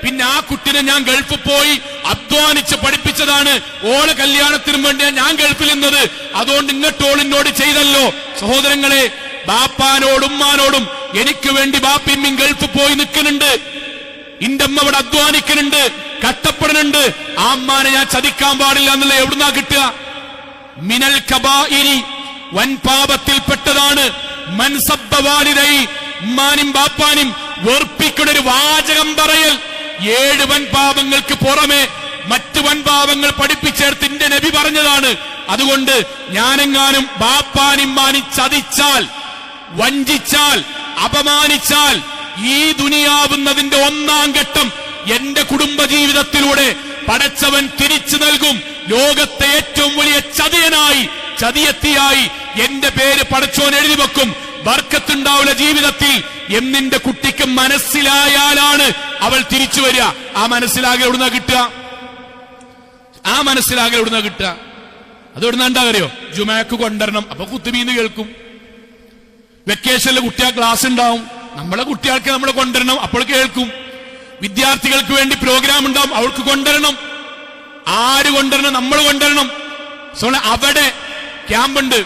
പിന്നെ ആ കുട്ടിനെ ഞാൻ ഗൾഫിൽ പോയി അധ്വാനിച്ച് പഠിപ്പിച്ചതാണ്. ഓളെ കല്യാണത്തിനും വേണ്ടിയാണ് ഞാൻ ഗൾഫിൽ നിന്നത്. അതുകൊണ്ട് ഇങ്ങോട്ടോളിനോട് ചെയ്തല്ലോ. സഹോദരങ്ങളെ, ബാപ്പാനോടും ഉമ്മാനോടും എനിക്ക് വേണ്ടി ബാപ്പിമ്മിൻ ഗൾഫിൽ പോയി നിൽക്കുന്നുണ്ട്, ഇന്റെ അമ്മ ഇവിടെ അധ്വാനിക്കുന്നുണ്ട്, കഷ്ടപ്പെടുന്നുണ്ട്. ആ അമ്മാനെ ഞാൻ ചതിക്കാൻ പാടില്ല എന്നുള്ള എവിടുന്നാ കിട്ടുക? മിനൽ കബായിരി, വൻ പാപത്തിൽപ്പെട്ടതാണ്. മൻസബ്ബ വാലിദൈ, ഉമ്മാനും ബാപ്പാനും വെറുപ്പിക്കുന്ന ഒരു വാചകം പറയൽ. 7 വൻപാപങ്ങൾക്ക് പുറമെ മറ്റ് വൻപാപങ്ങൾ പഠിപ്പിച്ചേർത്ത് എന്റെ നബി പറഞ്ഞതാണ്. അതുകൊണ്ട് ഞാനെങ്ങാനും ബാപ്പാനിമ്മാനും ചതിച്ചാൽ, വഞ്ചിച്ചാൽ, അപമാനിച്ചാൽ ഈ ദുനിയാവുന്നതിന്റെ 1ാം ഘട്ടം എന്റെ കുടുംബജീവിതത്തിലൂടെ പടച്ചവൻ തിരിച്ചു നൽകും. ലോകത്തെ ഏറ്റവും വലിയ ചതിയനായി, ചതിയത്തിയായി എന്റെ പേര് പടച്ചോൻ എഴുതി വെക്കും. ബർക്കത്തുണ്ടാവില്ല ജീവിതത്തിൽ എന്നിന്റെ കുട്ടിക്ക് മനസ്സിലായാലാണ് അവൾ തിരിച്ചു വരിക. ആ മനസ്സിലാകെ എവിടുന്ന കിട്ടുക? അത് എവിടുന്ന ഉണ്ടാകറിയോ? ജുമാക്ക് കൊണ്ടുവരണം, അപ്പൊ കുത്തുബീന്ന് കേൾക്കും. വെക്കേഷനിൽ കുട്ടികൾ ക്ലാസ് ഉണ്ടാവും, നമ്മളെ കുട്ടികൾക്ക് നമ്മൾ കൊണ്ടുവരണം, അപ്പോൾ കേൾക്കും. വിദ്യാർത്ഥികൾക്ക് വേണ്ടി പ്രോഗ്രാം ഉണ്ടാവും, അവൾക്ക് കൊണ്ടുവരണം. ആര് കൊണ്ടുവരണം? നമ്മൾ കൊണ്ടുവരണം. അവിടെ ക്യാമ്പുണ്ട്.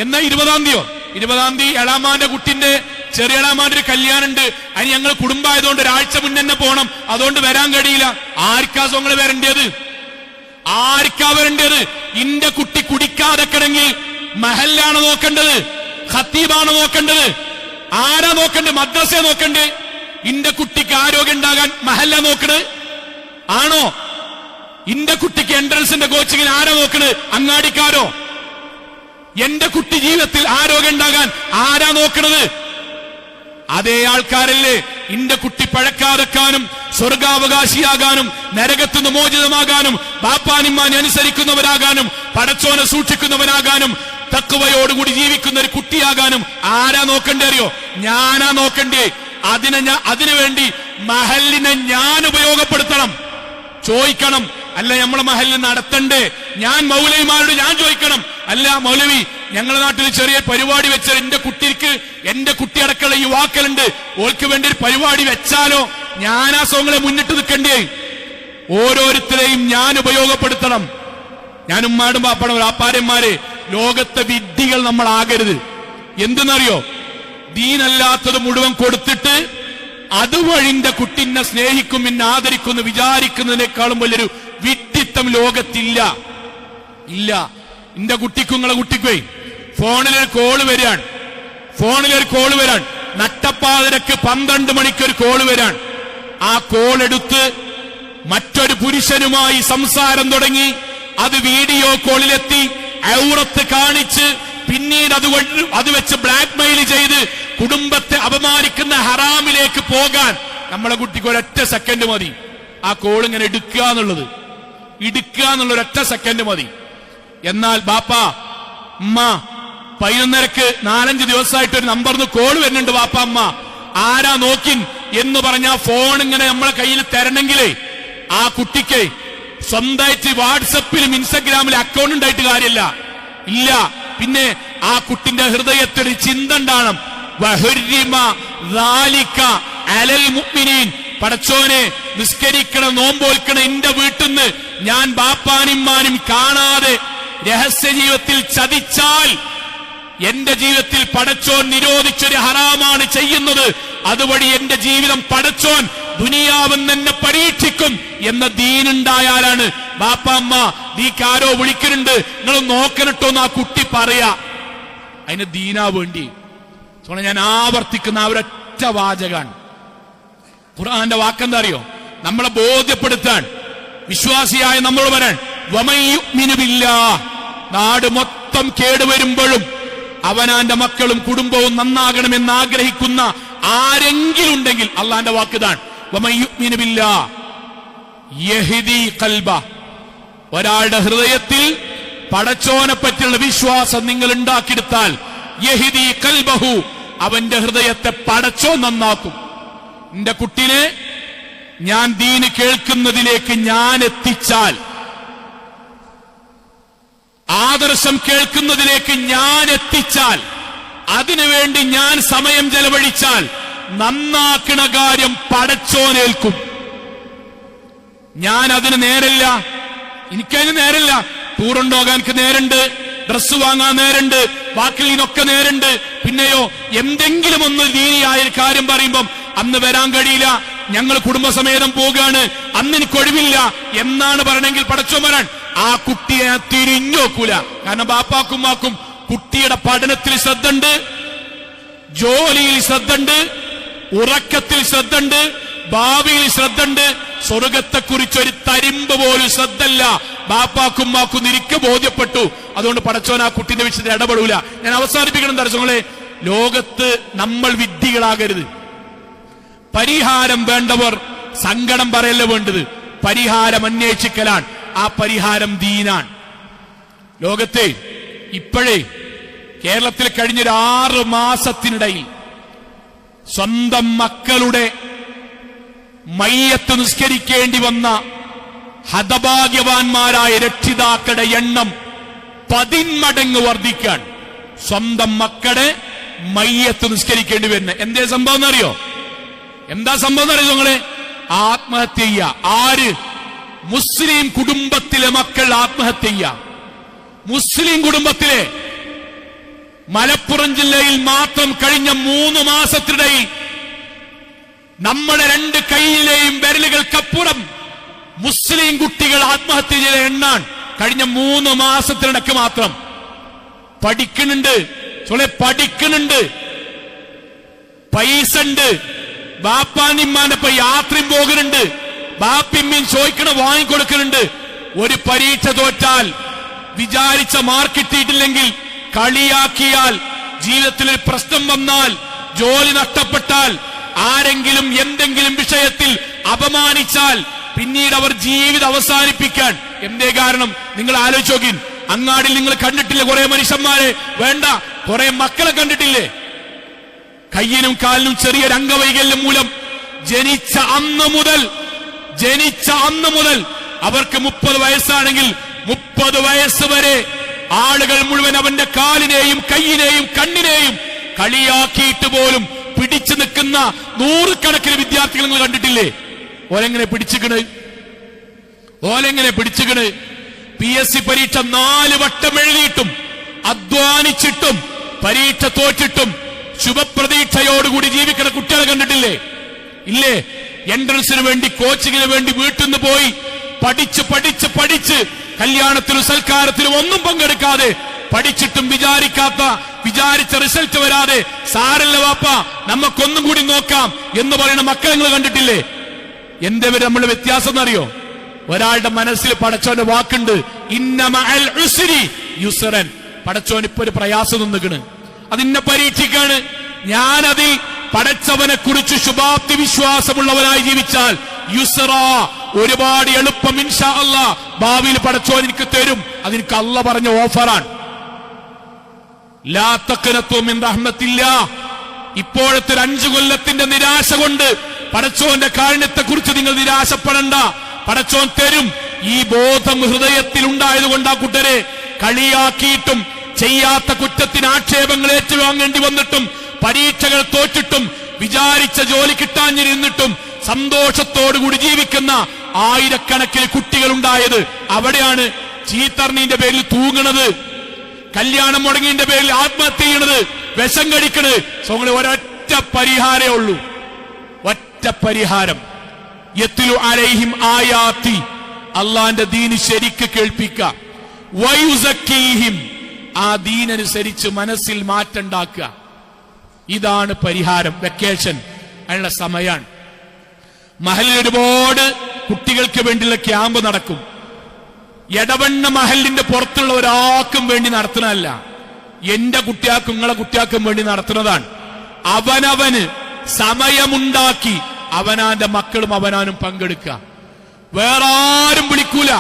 എന്നാ 20-ാം തീയതി എളാമാന്റെ കുട്ടിന്റെ, ചെറിയ എളാമാന്റെ ഒരു കല്യാണം ഉണ്ട്. അതിന് ഞങ്ങൾ കുടുംബമായതുകൊണ്ട് ഒരാഴ്ച മുന്നേ തന്നെ പോകണം, അതുകൊണ്ട് വരാൻ കഴിയില്ല. ആർക്കാ സോങ്ങള് വരേണ്ടത്? ഇന്റെ കുട്ടി കുടിക്കാതെക്കണമെങ്കിൽ മഹല്ലാണ് നോക്കേണ്ടത്, ഖത്തീബാണ് നോക്കേണ്ടത്, ആരാ നോക്കേണ്ടത്? മദ്രസ നോക്കണ്ടേ? ഇന്റെ കുട്ടിക്ക് ആരോഗ്യം ഉണ്ടാകാൻ മഹല്ല നോക്കണത് ആണോ? ഇന്റെ കുട്ടിക്ക് എൻട്രൻസിന്റെ കോച്ചിങ്ങിന് ആരാ നോക്കണത്? അങ്ങാടിക്കാരോ? എന്റെ കുട്ടി ജീവിതത്തിൽ ആരോഗ്യം ഉണ്ടാകാൻ ആരാ നോക്കണത്? അതേ ആൾക്കാരല്ലേ ഇന്റെ കുട്ടി പഴക്കാതെക്കാനും സ്വർഗാവകാശിയാകാനും നരകത്തുനിന്ന് മോചിതമാകാനും ബാപ്പാനിമ്മാനെ അനുസരിക്കുന്നവരാകാനും പടച്ചോനെ സൂക്ഷിക്കുന്നവരാകാനും തഖ്വയോടുകൂടി ജീവിക്കുന്ന ഒരു കുട്ടിയാകാനും ആരാ നോക്കണ്ടേ അറിയോ? ഞാനാ നോക്കണ്ടേ. അതിനുവേണ്ടി മഹലിനെ ഞാൻ ഉപയോഗപ്പെടുത്തണം, ചോദിക്കണം. അല്ല നമ്മളെ മഹലിൽ നടത്തണ്ടേ? ഞാൻ മൗലവിമാരോട് ഞാൻ ചോദിക്കണം, അല്ല മൗലവി ഞങ്ങളുടെ നാട്ടിൽ ചെറിയ പരിപാടി വെച്ചാൽ എന്റെ കുട്ടി അടക്കമുള്ള യുവാക്കളുണ്ട്, ഓൾക്ക് വേണ്ടി ഒരു പരിപാടി വെച്ചാലോ? ഞാനാ സോങ്ങളെ മുന്നിട്ട് നിൽക്കണ്ടേ? ഓരോരുത്തരെയും ഞാൻ ഉപയോഗപ്പെടുത്തണം. ഞാൻ ഉമ്മാടും പാപ്പാടും ആപ്പാരന്മാരെ ലോകത്തെ വിഡ്ഢികൾ നമ്മൾ ആകരുത്. എന്തെന്നറിയോ? ദീനല്ലാത്തത് മുഴുവൻ കൊടുത്തിട്ട് അതുവഴി എന്റെ കുട്ടിനെ സ്നേഹിക്കും, എന്നെ ആദരിക്കുന്നു വിചാരിക്കുന്നതിനേക്കാളും വലിയൊരു വിഡ്ഢിത്തം ലോകത്തില്ല. ഇല്ല. എന്റെ കുട്ടിക്കും നിങ്ങളെ കുട്ടിക്കേ ഫോണിലൊരു കോള് വരാൻ, നട്ടപ്പാതിരക്ക് 12 മണിക്കൊരു കോള് വരാൻ. ആ കോൾ എടുത്ത് മറ്റൊരു പുരുഷനുമായി സംസാരം തുടങ്ങി, അത് വീഡിയോ കോളിലെത്തി ഔറത്ത് കാണിച്ച് പിന്നീട് അത് വെച്ച് ബ്ലാക്ക്മെയിൽ ചെയ്ത് കുടുംബത്തെ അപമാനിക്കുന്ന ഹറാമിലേക്ക് പോകാൻ നമ്മളെ കുട്ടിക്ക് ഒരൊറ്റ സെക്കൻഡ് മതി. ആ കോൾ ഇങ്ങനെ എടുക്കുക എന്നുള്ള ഒരൊറ്റ സെക്കൻഡ് മതി. എന്നാൽ ബാപ്പ ഉമ്മ 11:30 4-5 ദിവസമായിട്ട് ഒരു നമ്പറിന് കോൾ വരുന്നുണ്ട്, ബാപ്പ അമ്മ ആരാ നോക്കിൻ എന്ന് പറഞ്ഞ ഫോൺ ഇങ്ങനെ നമ്മളെ കയ്യിൽ തരണമെങ്കിലേ ആ കുട്ടിക്ക് സ്വന്തമായിട്ട് വാട്സപ്പിലും ഇൻസ്റ്റഗ്രാമിലും അക്കൗണ്ട് ഉണ്ടായിട്ട് കാര്യമില്ല. ഇല്ല. പിന്നെ ആ കുട്ടിന്റെ ഹൃദയത്തിൽ ചിന്ത ഉണ്ടാകണം. പടച്ചോനെ നിസ്കരിക്കണം, നോമ്പോൽക്കണം, എന്റെ വീട്ടിൽ നിന്ന് ഞാൻ ബാപ്പാനിമ്മാനും കാണാതെ രഹസ്യ ജീവിതത്തിൽ ചതിച്ചാൽ എന്റെ ജീവിതത്തിൽ പടച്ചോൻ നിരോധിച്ചൊരു ഹറാമാണ് ചെയ്യുന്നത്, അതുവഴി എന്റെ ജീവിതം പടച്ചോൻ ദുനിയാവെന്ന് എന്നെ പരീക്ഷിക്കും എന്ന ദീനുണ്ടായാലാണ് ബാപ്പ അമ്മ നീക്കാരോ വിളിക്കുന്നുണ്ട് നിങ്ങൾ നോക്കണട്ടോന്ന് ആ കുട്ടി പറയാ. അതിന് ദീനാ വേണ്ടി ഞാൻ ആവർത്തിക്കുന്ന ആ ഒരൊറ്റ വാചകാണ്. ഖുർആന്റെ വാക്കെന്താ അറിയോ? നമ്മളെ ബോധ്യപ്പെടുത്താൻ, വിശ്വാസിയായ നമ്മൾ വരാൻ. നാട് മൊത്തം കേടുവരുമ്പോഴും അവനാന്റെ മക്കളും കുടുംബവും നന്നാകണമെന്ന് ആഗ്രഹിക്കുന്ന ആരെങ്കിലും ഉണ്ടെങ്കിൽ അള്ളാന്റെ വാക്കുതാണ് ഒരാളുടെ ഹൃദയത്തിൽ പടച്ചോനെ പറ്റിയുള്ള വിശ്വാസം നിങ്ങൾ ഉണ്ടാക്കിയെടുത്താൽ യഹ്ദി ഖൽബഹു, അവന്റെ ഹൃദയത്തെ പടച്ചോൻ നന്നാക്കും. എന്റെ കുട്ടിനെ ഞാൻ ദീന് കേൾക്കുന്നതിലേക്ക് ഞാൻ എത്തിച്ചാൽ, ആദർശം കേൾക്കുന്നതിലേക്ക് ഞാൻ എത്തിച്ചാൽ, അതിനുവേണ്ടി ഞാൻ സമയം ചെലവഴിച്ചാൽ നന്നാക്കണ കാര്യം പടച്ചോനേൽക്കും. ഞാൻ അതിന് നേരില്ല, എനിക്കതിന് നേരില്ല. ടൂറുണ്ടോകാൻ എനിക്ക് നേരുണ്ട്, ഡ്രസ്സ് വാങ്ങാൻ നേരുണ്ട്, ബാക്കി ഇതിനൊക്കെ നേരുണ്ട്. പിന്നെയോ എന്തെങ്കിലും ഒന്ന് ദീനിയായ കാര്യം പറയുമ്പം അന്ന് വരാൻ കഴിയില്ല, ഞങ്ങൾ കുടുംബസമേതം പോവുകയാണ്, അന്ന് എനിക്ക് ഒഴിവില്ല എന്നാണ് പറയണമെങ്കിൽ പടച്ചോൻ വരാൻ ആ കുട്ടിയെ തിരിഞ്ഞു നോക്കൂല. കാരണം ബാപ്പാക്കുമാക്കും കുട്ടിയുടെ പഠനത്തിൽ ശ്രദ്ധയുണ്ട്, ജോലിയിൽ ശ്രദ്ധയുണ്ട്, ഉറക്കത്തിൽ ശ്രദ്ധയുണ്ട്, ഭാവിയിൽ ശ്രദ്ധയുണ്ട്. സ്വർഗത്തെക്കുറിച്ചൊരു തരിമ്പ് പോലും ശ്രദ്ധല്ല ബാപ്പാക്കുമാക്കും എനിക്ക് ബോധ്യപ്പെട്ടു. അതുകൊണ്ട് പടച്ചോൻ ആ കുട്ടിന്റെ വിഷയത്തിൽ ഇടപെടൂല. ഞാൻ അവസാനിപ്പിക്കണം ദർശനങ്ങളെ, ലോകത്ത് നമ്മൾ വിഡ്ഢികളാകരുത്. പരിഹാരം വേണ്ടവർ സങ്കടം പറയല്ല വേണ്ടത്, പരിഹാരം അന്വേഷിക്കലാണ്. ആ പരിഹാരം ദീനാണ്. ലോകത്തെ ഇപ്പോഴേ കേരളത്തിൽ കഴിഞ്ഞൊരു 6 മാസത്തിനിടയിൽ സ്വന്തം മക്കളുടെ മയ്യത്ത് നിസ്കരിക്കേണ്ടി വന്ന ഹതഭാഗ്യവാന്മാരായ രക്ഷിതാക്കളുടെ എണ്ണം 10 മടങ്ങ് വർദ്ധിക്കാൻ. സ്വന്തം മക്കളുടെ മയ്യത്ത് നിസ്കരിക്കേണ്ടി വരുന്ന എന്തേ സംഭവം എന്നറിയോ? എന്താ സംഭവം എന്നറിയോ നിങ്ങളെ? ആത്മഹത്യ ചെയ്യുക. ആര്? മുസ്ലിം കുടുംബത്തിലെ മക്കൾ ആത്മഹത്യ ചെയ്യുക. മുസ്ലിം കുടുംബത്തിലെ മലപ്പുറം ജില്ലയിൽ മാത്രം കഴിഞ്ഞ 3 മാസത്തിനിടയിൽ നമ്മുടെ 2 കൈയിലെയും വിരലുകൾക്കപ്പുറം മുസ്ലിം കുട്ടികൾ ആത്മഹത്യ ചെയ്ത എണ്ണാൻ കഴിഞ്ഞ 3 മാസത്തിനിടയ്ക്ക് മാത്രം. പഠിക്കുന്നുണ്ട്, പഠിക്കുന്നുണ്ട്, പൈസ ഉണ്ട്, ബാപ്പാനിമ്മാനപ്പ യാത്രയും പോകുന്നുണ്ട്, ബാപ്പിമ്മീൻ ചോദിക്കണ വാങ്ങിക്കൊടുക്കുന്നുണ്ട്. ഒരു പരീക്ഷ തോറ്റാൽ, വിചാരിച്ച മാർക്ക് കിട്ടിയിട്ടില്ലെങ്കിൽ, കളിയാക്കിയാൽ, ജീവിതത്തിൽ ഒരു പ്രശ്നം വന്നാൽ, ജോലി നഷ്ടപ്പെട്ടാൽ, ആരെങ്കിലും എന്തെങ്കിലും വിഷയത്തിൽ അപമാനിച്ചാൽ പിന്നീട് അവർ ജീവിതം അവസാനിപ്പിക്കാൻ എന്തേ കാരണം? നിങ്ങൾ ആലോചിച്ച് നോക്കിൻ. അങ്ങാടിൽ നിങ്ങൾ കണ്ടിട്ടില്ലേ കുറെ മനുഷ്യന്മാരെ? വേണ്ട, കുറെ മക്കളെ കണ്ടിട്ടില്ലേ? കയ്യിനും കാലിനും ചെറിയൊരു അംഗവൈകല്യം മൂലം ജനിച്ച അന്ന് മുതൽ അവർക്ക് 30 വയസ്സാണെങ്കിൽ 30 വയസ്സ് വരെ ആളുകൾ മുഴുവൻ അവന്റെ കാലിനെയും കയ്യിനെയും കണ്ണിനെയും കളിയാക്കിയിട്ട് പോലും പിടിച്ചു നിൽക്കുന്ന 100 കണക്കിന് വിദ്യാർത്ഥികൾ നിങ്ങൾ കണ്ടിട്ടില്ലേ? ഓലെങ്ങനെ പിടിച്ചുകണ്? PSC പരീക്ഷ 4 വട്ടം എഴുതിയിട്ടും അധ്വാനിച്ചിട്ടും പരീക്ഷ തോറ്റിട്ടും ശുഭപ്രതീക്ഷയോടുകൂടി ജീവിക്കുന്ന കുട്ടികളെ കണ്ടിട്ടില്ലേ? ഇല്ലേ? എൻട്രൻസിന് വേണ്ടി കോച്ചിങ്ങിന് വേണ്ടി വീട്ടിൽ നിന്ന് പോയി പഠിച്ച് പഠിച്ച് പഠിച്ച് കല്യാണത്തിലും സൽക്കാരത്തിലും ഒന്നും പങ്കെടുക്കാതെ പഠിച്ചിട്ടും വിചാരിച്ച റിസൾട്ട് വരാതെ സാരല്ല വാപ്പ നമുക്കൊന്നും കൂടി നോക്കാം എന്ന് പറയുന്ന മക്കളെ നിങ്ങൾ കണ്ടിട്ടില്ലേ? എന്റെ പേര് നമ്മൾ വ്യത്യാസം എന്നറിയോ? ഒരാളുടെ മനസ്സിൽ പടച്ചോന്റെ വാക്കുണ്ട്, ഇന്ന മഅൽ ഉസ്രി യുസ്റൻ. പടച്ചോൻ ഇപ്പൊ ഒരു പ്രയാസം നിന്നിക്കണ്, അതിന്നെ പരീക്ഷിക്കാണ്. ഞാനതിൽ പടച്ചവനെ കുറിച്ച് ശുഭാപ്തി വിശ്വാസമുള്ളവനായി ജീവിച്ചാൽ യുസ്റ, ഒരുപാട് എളുപ്പം ഇൻഷാ അല്ലാഹ് ഭാവിയിൽ പടച്ചോൻ എനിക്ക് തരും. അതെനിക്ക് അല്ലാഹ് പറഞ്ഞ ഓഫറാണ്. ലാ തഖ്നതു മിൻ റഹ്മത്തില്ലാഹ്. ഇപ്പോഴത്തെ 5 കൊല്ലത്തിന്റെ നിരാശ കൊണ്ട് പടച്ചോന്റെ കാരുണ്യത്തെ കുറിച്ച് നിങ്ങൾ നിരാശപ്പെടണ്ട. പടച്ചോൻ തരും. ഈ ബോധം ഹൃദയത്തിൽ ഉണ്ടായതുകൊണ്ട് ആ കൂട്ടരെ കളിയാക്കിയിട്ടും ചെയ്യാത്ത കുറ്റത്തിന് ആക്ഷേപങ്ങൾ ഏറ്റുവാങ്ങേണ്ടി വന്നിട്ടും പരീക്ഷകൾ തോറ്റിട്ടും വിചാരിച്ച ജോലി കിട്ടാഞ്ഞിരുന്നിട്ടും സന്തോഷത്തോടുകൂടി ജീവിക്കുന്ന ആയിരക്കണക്കിന് കുട്ടികൾ ഉണ്ടായത്. അവിടെയാണ് ചീത്തറിഞ്ഞതിന്റെ പേരിൽ തൂങ്ങണത്, കല്യാണം മുടങ്ങിയതിന്റെ പേരിൽ ആത്മഹത്യ ചെയ്യണത്, വിഷം കടിക്കണത്. സോങ്ങളെ ഒരൊറ്റ പരിഹാരമേ ഉള്ളൂ, ഒറ്റ പരിഹാരം. യത്ലു അലൈഹിം ആയാതി, അള്ളാന്റെ ദീന് ശരിക്ക് കേൾപ്പിക്കുക. വയുസക്കീഹിം, ആ ദീനനുസരിച്ച് മനസ്സിൽ മാറ്റമുണ്ടാക്കുക. ഇതാണ് പരിഹാരം. വെക്കേഷൻ അതിനുള്ള സമയമാണ്. മഹലിൽ ഒരുപാട് കുട്ടികൾക്ക് വേണ്ടിയുള്ള ക്യാമ്പ് നടക്കും. എടവണ്ണ മഹലിന്റെ പുറത്തുള്ള ഒരാൾക്കും വേണ്ടി നടത്തുന്നതല്ല, എന്റെ കുട്ടിയാക്കും നിങ്ങളെ കുട്ടിയാക്കും വേണ്ടി നടത്തുന്നതാണ്. അവനവന് സമയമുണ്ടാക്കി അവനാന്റെ മക്കളും അവനാനും പങ്കെടുക്കുക. വേറെ ആരും വിളിക്കൂല.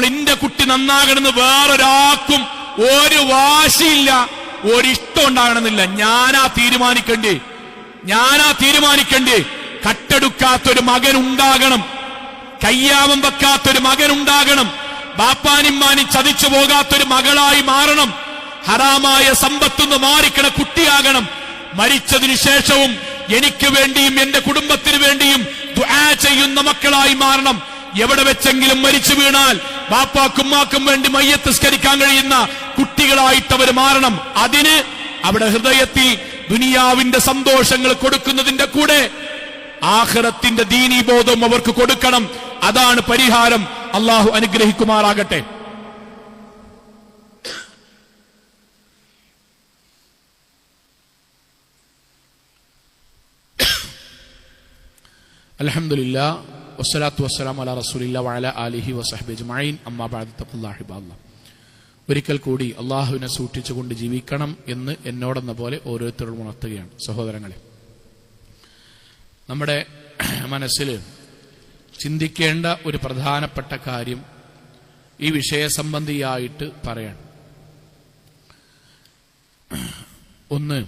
എന്റെ കുട്ടി നന്നാകണമെന്ന് വേറൊരാൾക്കും ഒരു വാശിയില്ല, ഒരിഷ്ടം ഉണ്ടാകണമെന്നില്ല. ഞാനാ തീരുമാനിക്കണ്ടേ. കട്ടെടുക്കാത്തൊരു മകൻ ഉണ്ടാകണം, കയ്യാമം വെക്കാത്തൊരു മകൻ ഉണ്ടാകണം, ബാപ്പാനിമ്മാനി ചതിച്ചു പോകാത്തൊരു മകളായി മാറണം, ഹറാമായ സമ്പത്തുനിന്ന് മാറിക്കണ കുട്ടിയാകണം. മരിച്ചതിനു ശേഷവും എനിക്ക് വേണ്ടിയും എന്റെ കുടുംബത്തിന് വേണ്ടിയും ദുആ ചെയ്യുന്ന മക്കളായി മാറണം. എവിടെ വെച്ചെങ്കിലും മരിച്ചു വീണാൽ ബാപ്പാക്കുമ്മാക്കും വേണ്ടി മയ്യത്ത് സ്കരിക്കാൻ കഴിയുന്ന കുട്ടികളായിട്ട് അവർ മാറണം. അതിന് അവിടെ ഹൃദയത്തിൽ ദുനിയാവിന്റെ സന്തോഷങ്ങൾ കൊടുക്കുന്നതിന്റെ കൂടെ ആഖിറത്തിന്റെ ദീനീ ബോധം അവർക്ക് കൊടുക്കണം. അതാണ് പരിഹാരം. അള്ളാഹു അനുഗ്രഹിക്കുമാറാകട്ടെ. അൽഹംദുലില്ലാ വസ്സലാത്തു വസ്സലാമു അലാ റസൂലില്ലാ വഅലാ ആലിഹി വസഹ്ബിഹി അജ്മഈൻ. അമ്മാ ബഅദ്. തഖ്വല്ലാഹി ഇബാദല്ലാഹ്. ഒരിക്കൽ കൂടി അള്ളാഹുവിനെ സൂക്ഷിച്ചുകൊണ്ട് ജീവിക്കണം എന്ന് എന്നോടെന്ന പോലെ ഓരോരുത്തരോടും ഉണർത്തുകയാണ്. സഹോദരങ്ങളെ, നമ്മുടെ മനസ്സിൽ ചിന്തിക്കേണ്ട ഒരു പ്രധാനപ്പെട്ട കാര്യം ഈ വിഷയസംബന്ധിയായിട്ട് പറയാൻ. ഒന്ന്,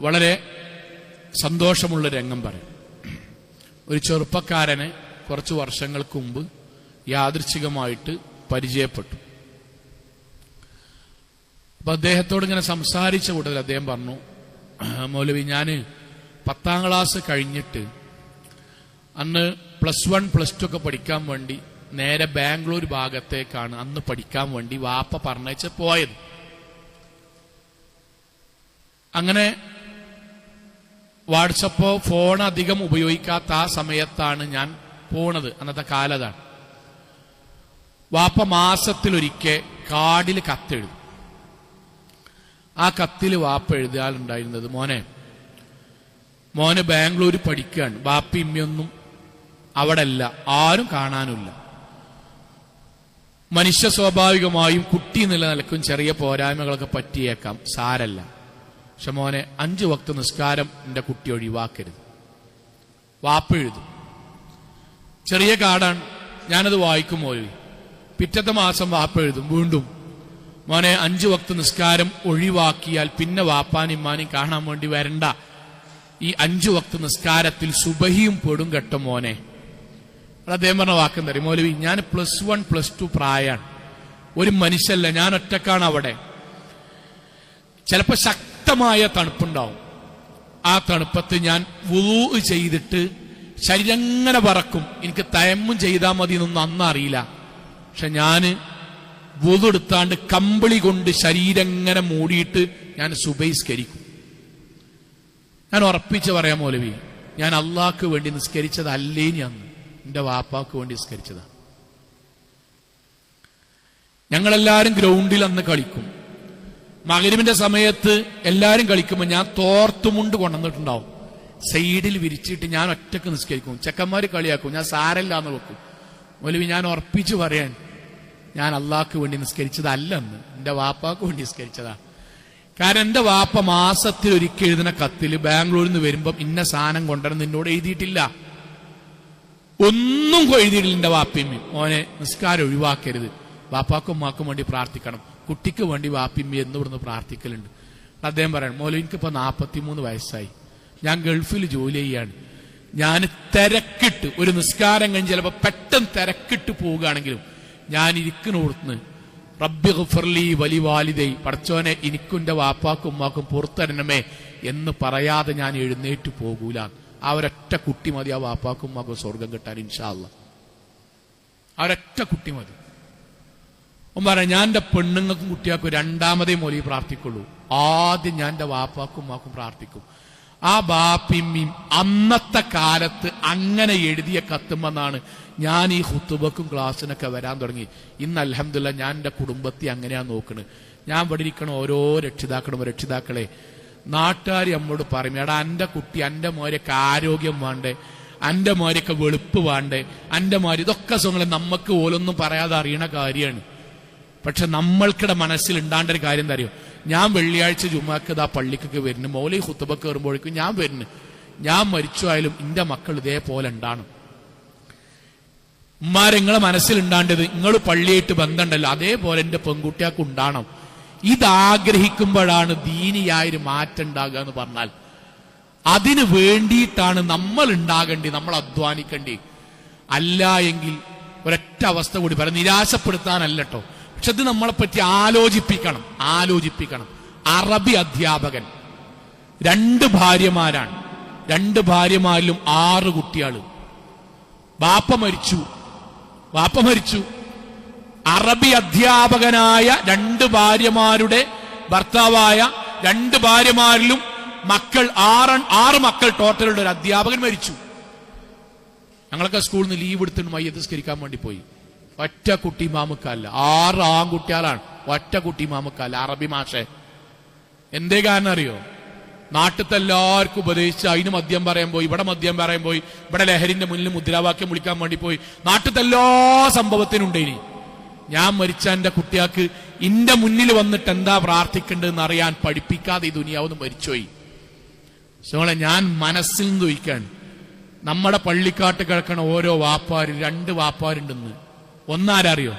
വളരെ സന്തോഷമുള്ള രംഗം പറയാം. ഒരു ചെറുപ്പക്കാരനെ കുറച്ചു വർഷങ്ങൾക്ക് മുമ്പ് യാദൃച്ഛികമായിട്ട് പരിചയപ്പെട്ടു. അപ്പൊ അദ്ദേഹത്തോട് ഇങ്ങനെ സംസാരിച്ച കൂട്ടത്തിൽ അദ്ദേഹം പറഞ്ഞു, മൗലവി, ഞാന് 10ാം ക്ലാസ് കഴിഞ്ഞിട്ട് അന്ന് +1 +2 ഒക്കെ പഠിക്കാൻ വേണ്ടി നേരെ ബാംഗ്ലൂർ ഭാഗത്തേക്കാണ് അന്ന് പഠിക്കാൻ വേണ്ടി വാപ്പ പറഞ്ഞയച്ച് പോയത്. അങ്ങനെ വാട്സപ്പോ ഫോൺ അധികം ഉപയോഗിക്കാത്ത ആ സമയത്താണ് ഞാൻ പോണത്. അന്നത്തെ കാലത്താണ്. വാപ്പ മാസത്തിലൊരിക്കൽ കാർഡിൽ കത്തെഴുതും. ആ കത്തിൽ വാപ്പ എഴുതാനുണ്ടായിരുന്നത്, മോന് ബാംഗ്ലൂർ പഠിക്കുകയാണ്, ബാപ്പി ഇമ്മയൊന്നും അവിടെ അല്ല, ആരും കാണാനുമില്ല. മനുഷ്യ സ്വാഭാവികമായും കുട്ടി എന്നുള്ള നിലക്കും ചെറിയ പോരായ്മകളൊക്കെ പറ്റിയേക്കാം, സാരല്ല. പക്ഷെ മോനെ 5 വക്ത് നിസ്കാരം എന്റെ കുട്ടി ഒഴിവാക്കരുത്. വാപ്പ എഴുതും. ചെറിയ കാർഡാണ്, ഞാനത് വായിക്കും. പിറ്റത്തെ മാസം വാപ്പ എഴുതും വീണ്ടും, മോനെ 5 വക്ത് നിസ്കാരം ഒഴിവാക്കിയാൽ പിന്നെ വാപ്പാനിമ്മാനും കാണാൻ വേണ്ടി വരണ്ട. ഈ 5 വക്ത് നിസ്കാരത്തിൽ സുബഹിയും പെടും കേട്ടോ മോനെ. അദ്ദേഹം പറഞ്ഞ വാക്കെന്താ അറിയോ? മൗലവി, ഞാൻ +1 +2 പ്രായമാണ്, ഒരു മനുഷ്യല്ല, ഞാൻ ഒറ്റക്കാണ് അവിടെ. ചിലപ്പോ ശക്തമായ തണുപ്പുണ്ടാവും. ആ തണുപ്പത്ത് ഞാൻ വുളൂ ചെയ്തിട്ട് ശരീരം ഇങ്ങനെ വറക്കും. എനിക്ക് തയമ്മും ചെയ്താൽ മതി എന്നൊന്നും അന്ന് അറിയില്ല. പക്ഷെ ഞാന് വുളുഎടുത്താണ്ട് കമ്പിളി കൊണ്ട് ശരീരം ഇങ്ങനെ മൂടിയിട്ട് ഞാൻ സുബഹിസ്കരിക്കും. ഞാൻ ഉറപ്പിച്ച് പറയാം മൗലവി, ഞാൻ അള്ളാഹ്ക്ക് വേണ്ടി നിസ്കരിച്ചതല്ലേ, ഞാൻ എന്റെ വാപ്പാക്ക് വേണ്ടി നിസ്കരിച്ചതാണ്. ഞങ്ങളെല്ലാരും ഗ്രൗണ്ടിൽ അന്ന് കളിക്കും. മഗ്‌രിബിന്റെ സമയത്ത് എല്ലാരും കളിക്കുമ്പോൾ ഞാൻ തോർത്തുമുണ്ട് കൊണ്ടുവന്നിട്ടുണ്ടാവും. സൈഡിൽ വിരിച്ചിട്ട് ഞാൻ ഒറ്റക്ക് നിസ്കരിക്കും. ചെക്കന്മാര് കളിയാക്കും, ഞാൻ സാരല്ലാന്ന് വെക്കും. മൗലവി, ഞാൻ ഉറപ്പിച്ചു പറയാൻ, ഞാൻ അള്ളാഹ്ക്ക് വേണ്ടി നിസ്കരിച്ചതല്ലെന്ന്, എന്റെ വാപ്പാക്ക് വേണ്ടി നിസ്കരിച്ചതാ. കാരണം എന്റെ വാപ്പ മാസത്തിൽ ഒരിക്കൽ എഴുതുന്ന കത്തിൽ ബാംഗ്ലൂരിൽ നിന്ന് വരുമ്പം ഇന്ന സാധനം കൊണ്ടുവരണം നിന്നോട് എഴുതിയിട്ടില്ല, ഒന്നും എഴുതിയിട്ടില്ല. എന്റെ വാപ്പിയമ്മ മോനെ നിസ്കാരം ഒഴിവാക്കരുത്, വാപ്പാക്കും ഉമ്മാക്കും വേണ്ടി പ്രാർത്ഥിക്കണം, കുട്ടിക്ക് വേണ്ടി വാപ്പിയമ്മ എന്ന് ഇവിടുന്ന് പ്രാർത്ഥിക്കലുണ്ട്. അദ്ദേഹം പറയണം, മോലെ എനിക്കിപ്പോ 43 വയസ്സായി, ഞാൻ ഗൾഫിൽ ജോലി ചെയ്യാണ്, ഞാൻ തിരക്കിട്ട് ഒരു നിസ്കാരം കഴിഞ്ഞ് ചിലപ്പോ പെട്ടെന്ന് തിരക്കിട്ട് പോവുകയാണെങ്കിലും ഞാൻ ഇരിക്കുന്നിടത്തുനിന്ന് റബ്ബി ഗഫർലി വലി വാലിദൈ, പടച്ചോനെ എനിക്കും എന്റെ വാപ്പാക്കും ഉമ്മാക്കും പുറത്തരണമേ എന്ന് പറയാതെ ഞാൻ എഴുന്നേറ്റ് പോകൂല. ആ ഒരൊറ്റ കുട്ടി മതി ആ വാപ്പാക്കും ഉമ്മാക്കും സ്വർഗം കിട്ടാൻ ഇൻഷാ അല്ലാഹ്. ആ ഒരൊറ്റ കുട്ടി മതി. പറയാം, ഞാൻ എന്റെ പെണ്ണുങ്ങൾക്കും കുട്ടികൾക്കും രണ്ടാമതേ മോലി പ്രാർത്ഥിക്കുള്ളൂ, ആദ്യം ഞാൻ എന്റെ വാപ്പാക്കും ഉമ്മാക്കും പ്രാർത്ഥിക്കും. ആ ബാപ്പിമ്മയും അന്നത്തെ കാലത്ത് അങ്ങനെ എഴുതിയ കത്തുമെന്നാണ് ഞാൻ ഈ ഖുതുബക്കും ക്ലാസ്സിനൊക്കെ വരാൻ തുടങ്ങി. ഇന്ന് അൽഹംദുലില്ലാഹ് ഞാൻ എന്റെ കുടുംബത്തെ അങ്ങനെയാ നോക്കണ്. ഞാൻ ഇവിടെ ഇരിക്കണ ഓരോ രക്ഷിതാക്കളെ നാട്ടുകാർ നമ്മോട് പറയും, എടാ എന്റെ കുട്ടി എന്റെ മോരൊക്കെ ആരോഗ്യം വേണ്ടേ, എന്റെ മോരൊക്കെ വെളുപ്പ് വേണ്ടേ, എന്റെ മോര് ഇതൊക്കെ സുഖങ്ങളെ നമുക്ക് ഓലൊന്നും പറയാതെ അറിയണ കാര്യമാണ്. പക്ഷെ നമ്മൾക്കിടെ മനസ്സിൽ ഉണ്ടാണ്ട ഒരു കാര്യം എന്താ അറിയോ, ഞാൻ വെള്ളിയാഴ്ച ജുമാക്ക് ഇതാ പള്ളിക്കൊക്കെ വരുന്നു, മൗലവി ഖുതുബക്ക് കയറുമ്പോഴേക്കും ഞാൻ വരുന്നു, ഞാൻ മരിച്ചു ആയാലും എന്റെ മക്കൾ ഇതേപോലെ ഉണ്ടാണ്. ഉമ്മാരെ നിങ്ങളെ മനസ്സിലുണ്ടാണ്ടത്, നിങ്ങൾ പള്ളിയായിട്ട് ബന്ധമുണ്ടല്ലോ, അതേപോലെ എന്റെ പെൺകുട്ടിയാൾക്ക് ഉണ്ടാണം. ഇതാഗ്രഹിക്കുമ്പോഴാണ് ദീനിയായൊരു മാറ്റം ഉണ്ടാകുക എന്ന് പറഞ്ഞാൽ. അതിന് വേണ്ടിയിട്ടാണ് നമ്മൾ ഉണ്ടാകേണ്ടി, നമ്മൾ അധ്വാനിക്കേണ്ടി. അല്ല എങ്കിൽ ഒരൊറ്റ അവസ്ഥ കൂടി പറയാം, നിരാശപ്പെടുത്താനല്ല കേട്ടോ, പക്ഷെ ഇത് നമ്മളെ പറ്റി ആലോചിപ്പിക്കണം. അറബി അധ്യാപകൻ, 2 ഭാര്യമാരാണ്, 2 ഭാര്യമാരിലും 6 കുട്ടികൾ. വാപ്പ മരിച്ചു. അറബി അധ്യാപകനായ 2 ഭാര്യമാരുടെ ഭർത്താവായ 2 ഭാര്യമാരിലും മക്കൾ 6 മക്കൾ ടോട്ടലുള്ള ഒരു അധ്യാപകൻ മരിച്ചു. ഞങ്ങളൊക്കെ സ്കൂളിൽ നിന്ന് ലീവ് എടുത്തിട്ട് മയ്യത്ത് നിസ്കരിക്കാൻ വേണ്ടി പോയി. ഒറ്റ കുട്ടി മാമുക്കല്ല, 6 ആൺകുട്ടികളാണ്, ഒറ്റ കുട്ടി മാമുക്കല്ല, അറബി മാഷെ. എന്തേ കാരണം അറിയോ, നാട്ടിലത്തെ എല്ലാവർക്കും ഉപദേശിച്ച് അതിന് മദ്യം പറയാൻ പോയി, ഇവിടെ മദ്യം പറയാൻ പോയി, ഇവിടെ ലഹരിന്റെ മുന്നിൽ മുദ്രാവാക്യം വിളിക്കാൻ വേണ്ടി പോയി. നാട്ടിലത്തെ എല്ലാ സംഭവത്തിനുണ്ടേനി. ഞാൻ മരിച്ച എന്റെ കുട്ടിയാൾക്ക് ഇന്റെ മുന്നിൽ വന്നിട്ട് എന്താ പ്രാർത്ഥിക്കേണ്ടതെന്ന് അറിയാൻ പഠിപ്പിക്കാതെ ഈ ദുനിയാവൊന്നും മരിച്ചുപോയി. സോളെ, ഞാൻ മനസ്സിൽ നിന്ന് ചോദിക്കാൻ, നമ്മുടെ പള്ളിക്കാട്ട് കിടക്കണ ഓരോ വാപ്പാര്, 2 വാപ്പാരുണ്ടെന്ന്. ഒന്നാരറിയോ,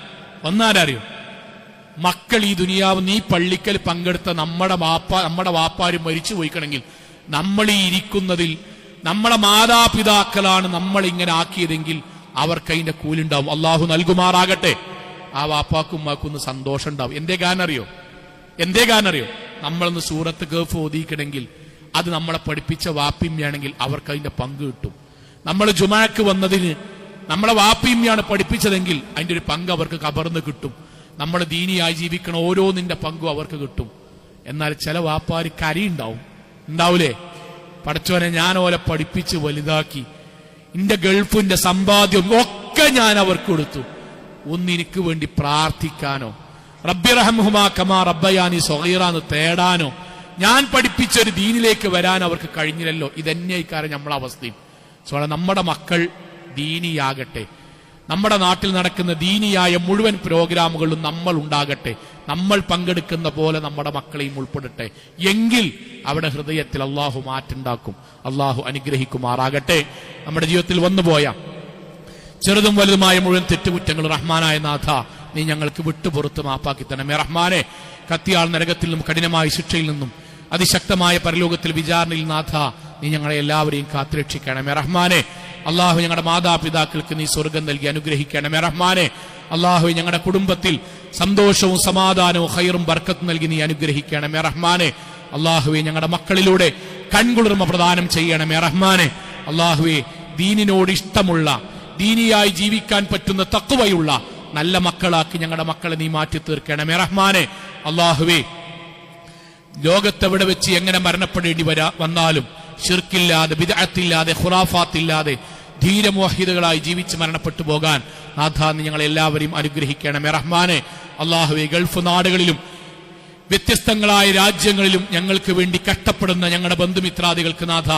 മക്കൾ ഈ ദുനിയാവ് നീ പള്ളിക്കൽ പങ്കെടുത്ത നമ്മുടെ വാപ്പാര് മരിച്ചു പോയിക്കണമെങ്കിൽ നമ്മൾ ഈ ഇരിക്കുന്നതിൽ നമ്മളെ മാതാപിതാക്കളാണ് നമ്മൾ ഇങ്ങനെ ആക്കിയതെങ്കിൽ അവർക്ക് അതിന്റെ കൂലുണ്ടാവും. അള്ളാഹു നൽകുമാറാകട്ടെ. ആ വാപ്പാക്കും ഉമ്മാക്കും ഒന്ന് സന്തോഷം ഉണ്ടാവും. എന്തേ കാരണം അറിയോ, നമ്മളൊന്ന് സൂറത്ത് കഹ്ഫ് ഓതിക്കണമെങ്കിൽ അത് നമ്മളെ പഠിപ്പിച്ച വാപ്പിമ്മയാണെങ്കിൽ അവർക്ക് അതിന്റെ പങ്ക് കിട്ടും. നമ്മൾ ജുമാക്ക് വന്നതിന് നമ്മളെ വാപ്പിമ്മയാണ് പഠിപ്പിച്ചതെങ്കിൽ അതിന്റെ ഒരു പങ്ക് അവർക്ക് കബർന്ന് കിട്ടും. നമ്മൾ ദീനിയായി ജീവിക്കണ ഓരോന്നിന്റെ പങ്കും അവർക്ക് കിട്ടും. എന്നാൽ ചില വാപ്പാര് ഉണ്ടാവൂലേ, പടച്ചോനെ ഞാൻ ഓലെ പഠിപ്പിച്ച് വലുതാക്കി, എന്റെ ഗൾഫിന്റെ സമ്പാദ്യം ഒക്കെ ഞാൻ അവർക്ക് കൊടുത്തു, ഒന്നെനിക്ക് വേണ്ടി പ്രാർത്ഥിക്കാനോ റബ്ബി റഹ്മഹുമാ കമാ റബ്ബയാനി സഗീറാന്ന് തേടാനോ ഞാൻ പഠിപ്പിച്ചൊരു ദീനിലേക്ക് വരാൻ അവർക്ക് കഴിഞ്ഞില്ലല്ലോ. ഇതന്നെയായിക്കാരം നമ്മളെ അവസ്ഥയും. നമ്മുടെ മക്കൾ ദീനിയാകട്ടെ, നമ്മുടെ നാട്ടിൽ നടക്കുന്ന ദീനിയായ മുഴുവൻ പ്രോഗ്രാമുകളിലും നമ്മൾ ഉണ്ടാകട്ടെ, നമ്മൾ പങ്കെടുക്കുന്ന പോലെ നമ്മുടെ മക്കളെയും ഉൾപ്പെടട്ടെ. എങ്കിൽ അവിടെ ഹൃദയത്തിൽ അള്ളാഹു മാറ്റുണ്ടാക്കും. അള്ളാഹു അനുഗ്രഹിക്കുമാറാകട്ടെ. നമ്മുടെ ജീവിതത്തിൽ വന്നുപോയ ചെറുതും വലുതുമായ മുഴുവൻ തെറ്റുകുറ്റങ്ങൾ റഹ്മാനായ നാഥ നീ ഞങ്ങൾക്ക് വിട്ടുപുറത്ത് മാപ്പാക്കി തരണമേ റഹ്മാനെ. കത്തിയാൾ നരകത്തിൽ നിന്നും കഠിനമായ ശിക്ഷയിൽ നിന്നും അതിശക്തമായ പരലോകത്തിൽ വിചാരണയിൽ നാഥ നീ ഞങ്ങളെ എല്ലാവരെയും കാത്തുരക്ഷിക്കണമേ റഹ്മാനെ. അള്ളാഹു ഞങ്ങളുടെ മാതാപിതാക്കൾക്ക് നീ സ്വർഗം നൽകി അനുഗ്രഹിക്കണമേ റഹ്മാനെ. അള്ളാഹു ഞങ്ങളുടെ കുടുംബത്തിൽ സന്തോഷവും സമാധാനവും ഖൈറും ബർക്കത്തും നൽകി നീ അനുഗ്രഹിക്കണമേ റഹ്മാനെ. അള്ളാഹുവെ ഞങ്ങളുടെ മക്കളിലൂടെ കൺകുളിർമ പ്രദാനം ചെയ്യണമേ റഹ്മാനെ. അള്ളാഹുവെ ദീനിനോട് ഇഷ്ടമുള്ള, ദീനിയായി ജീവിക്കാൻ പറ്റുന്ന തഖ്വയുള്ള നല്ല മക്കളാക്കി ഞങ്ങളുടെ മക്കളെ നീ മാറ്റി തീർക്കണമേ റഹ്മാനെ. അല്ലാഹുവേ, ലോകത്തെവിടെ വെച്ച് എങ്ങനെ മരണപ്പെടേണ്ടി വന്നാലും ശിർക്കില്ലാതെ, ബിദ്അത്തില്ലാതെ, ഖുറാഫാത്തില്ലാതെ ധീരമുവഹിദുകളായി ജീവിച്ച് മരണപ്പെട്ടു പോകാൻ നാഥാ നീ ഞങ്ങളെല്ലാവരെയും അനുഗ്രഹിക്കണമേ റഹ്മാനെ. അല്ലാഹുവേ, ഗൾഫ് നാടുകളിലും വ്യത്യസ്തങ്ങളായ രാജ്യങ്ങളിലും ഞങ്ങൾക്ക് വേണ്ടി കഷ്ടപ്പെടുന്ന ഞങ്ങളുടെ ബന്ധുമിത്രാദികൾക്ക് നാഥ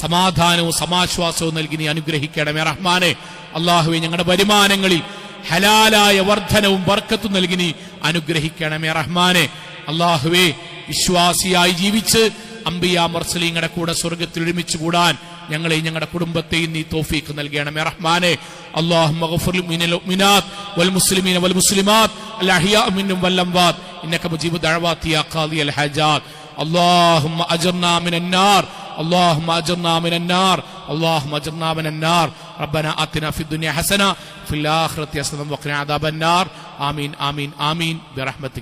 സമാധാനവും സമാശ്വാസവും നൽകി നീ അനുഗ്രഹിക്കണമേ റഹ്മാനെ. അല്ലാഹുവേ, ഞങ്ങളുടെ വരുമാനങ്ങളിൽ ഹലാലായ വർധനവും ബർക്കത്തും നൽകി നീ അനുഗ്രഹിക്കണമേ റഹ്മാനെ. അല്ലാഹുവേ, വിശ്വാസിയായി ജീവിച്ച് അംബിയാ മുർസലീങ്ങളുടെ കൂടെ സ്വർഗ്ഗത്തിൽ ഒരുമിച്ച് കൂടാൻ ഞങ്ങളെയും ഞങ്ങളുടെ കുടുംബത്തെയും നീ തൗഫീഖ് നൽകണമേ റഹ്മാനെ. അല്ലാഹുമ്മ ഗഫിർ ലിൽ മുഅ്മിനാത്ത് വൽ മുസ്ലിമീന വൽ മുസ്ലിമാത്ത് അൽ അഹ്യാ മിൻഹും വൽ അംവാത് ഇന്നക മുജീബു ദഅവാതി യാ ഖാദിയൽ ഹജാത്ത്. اللهم أجرنا من النار، اللهم أجرنا من النار، اللهم أجرنا من النار. ربنا آتنا في الدنيا حسنة في الآخرة حسنة وقنا عذاب النار. آمين آمين آمين برحمتك.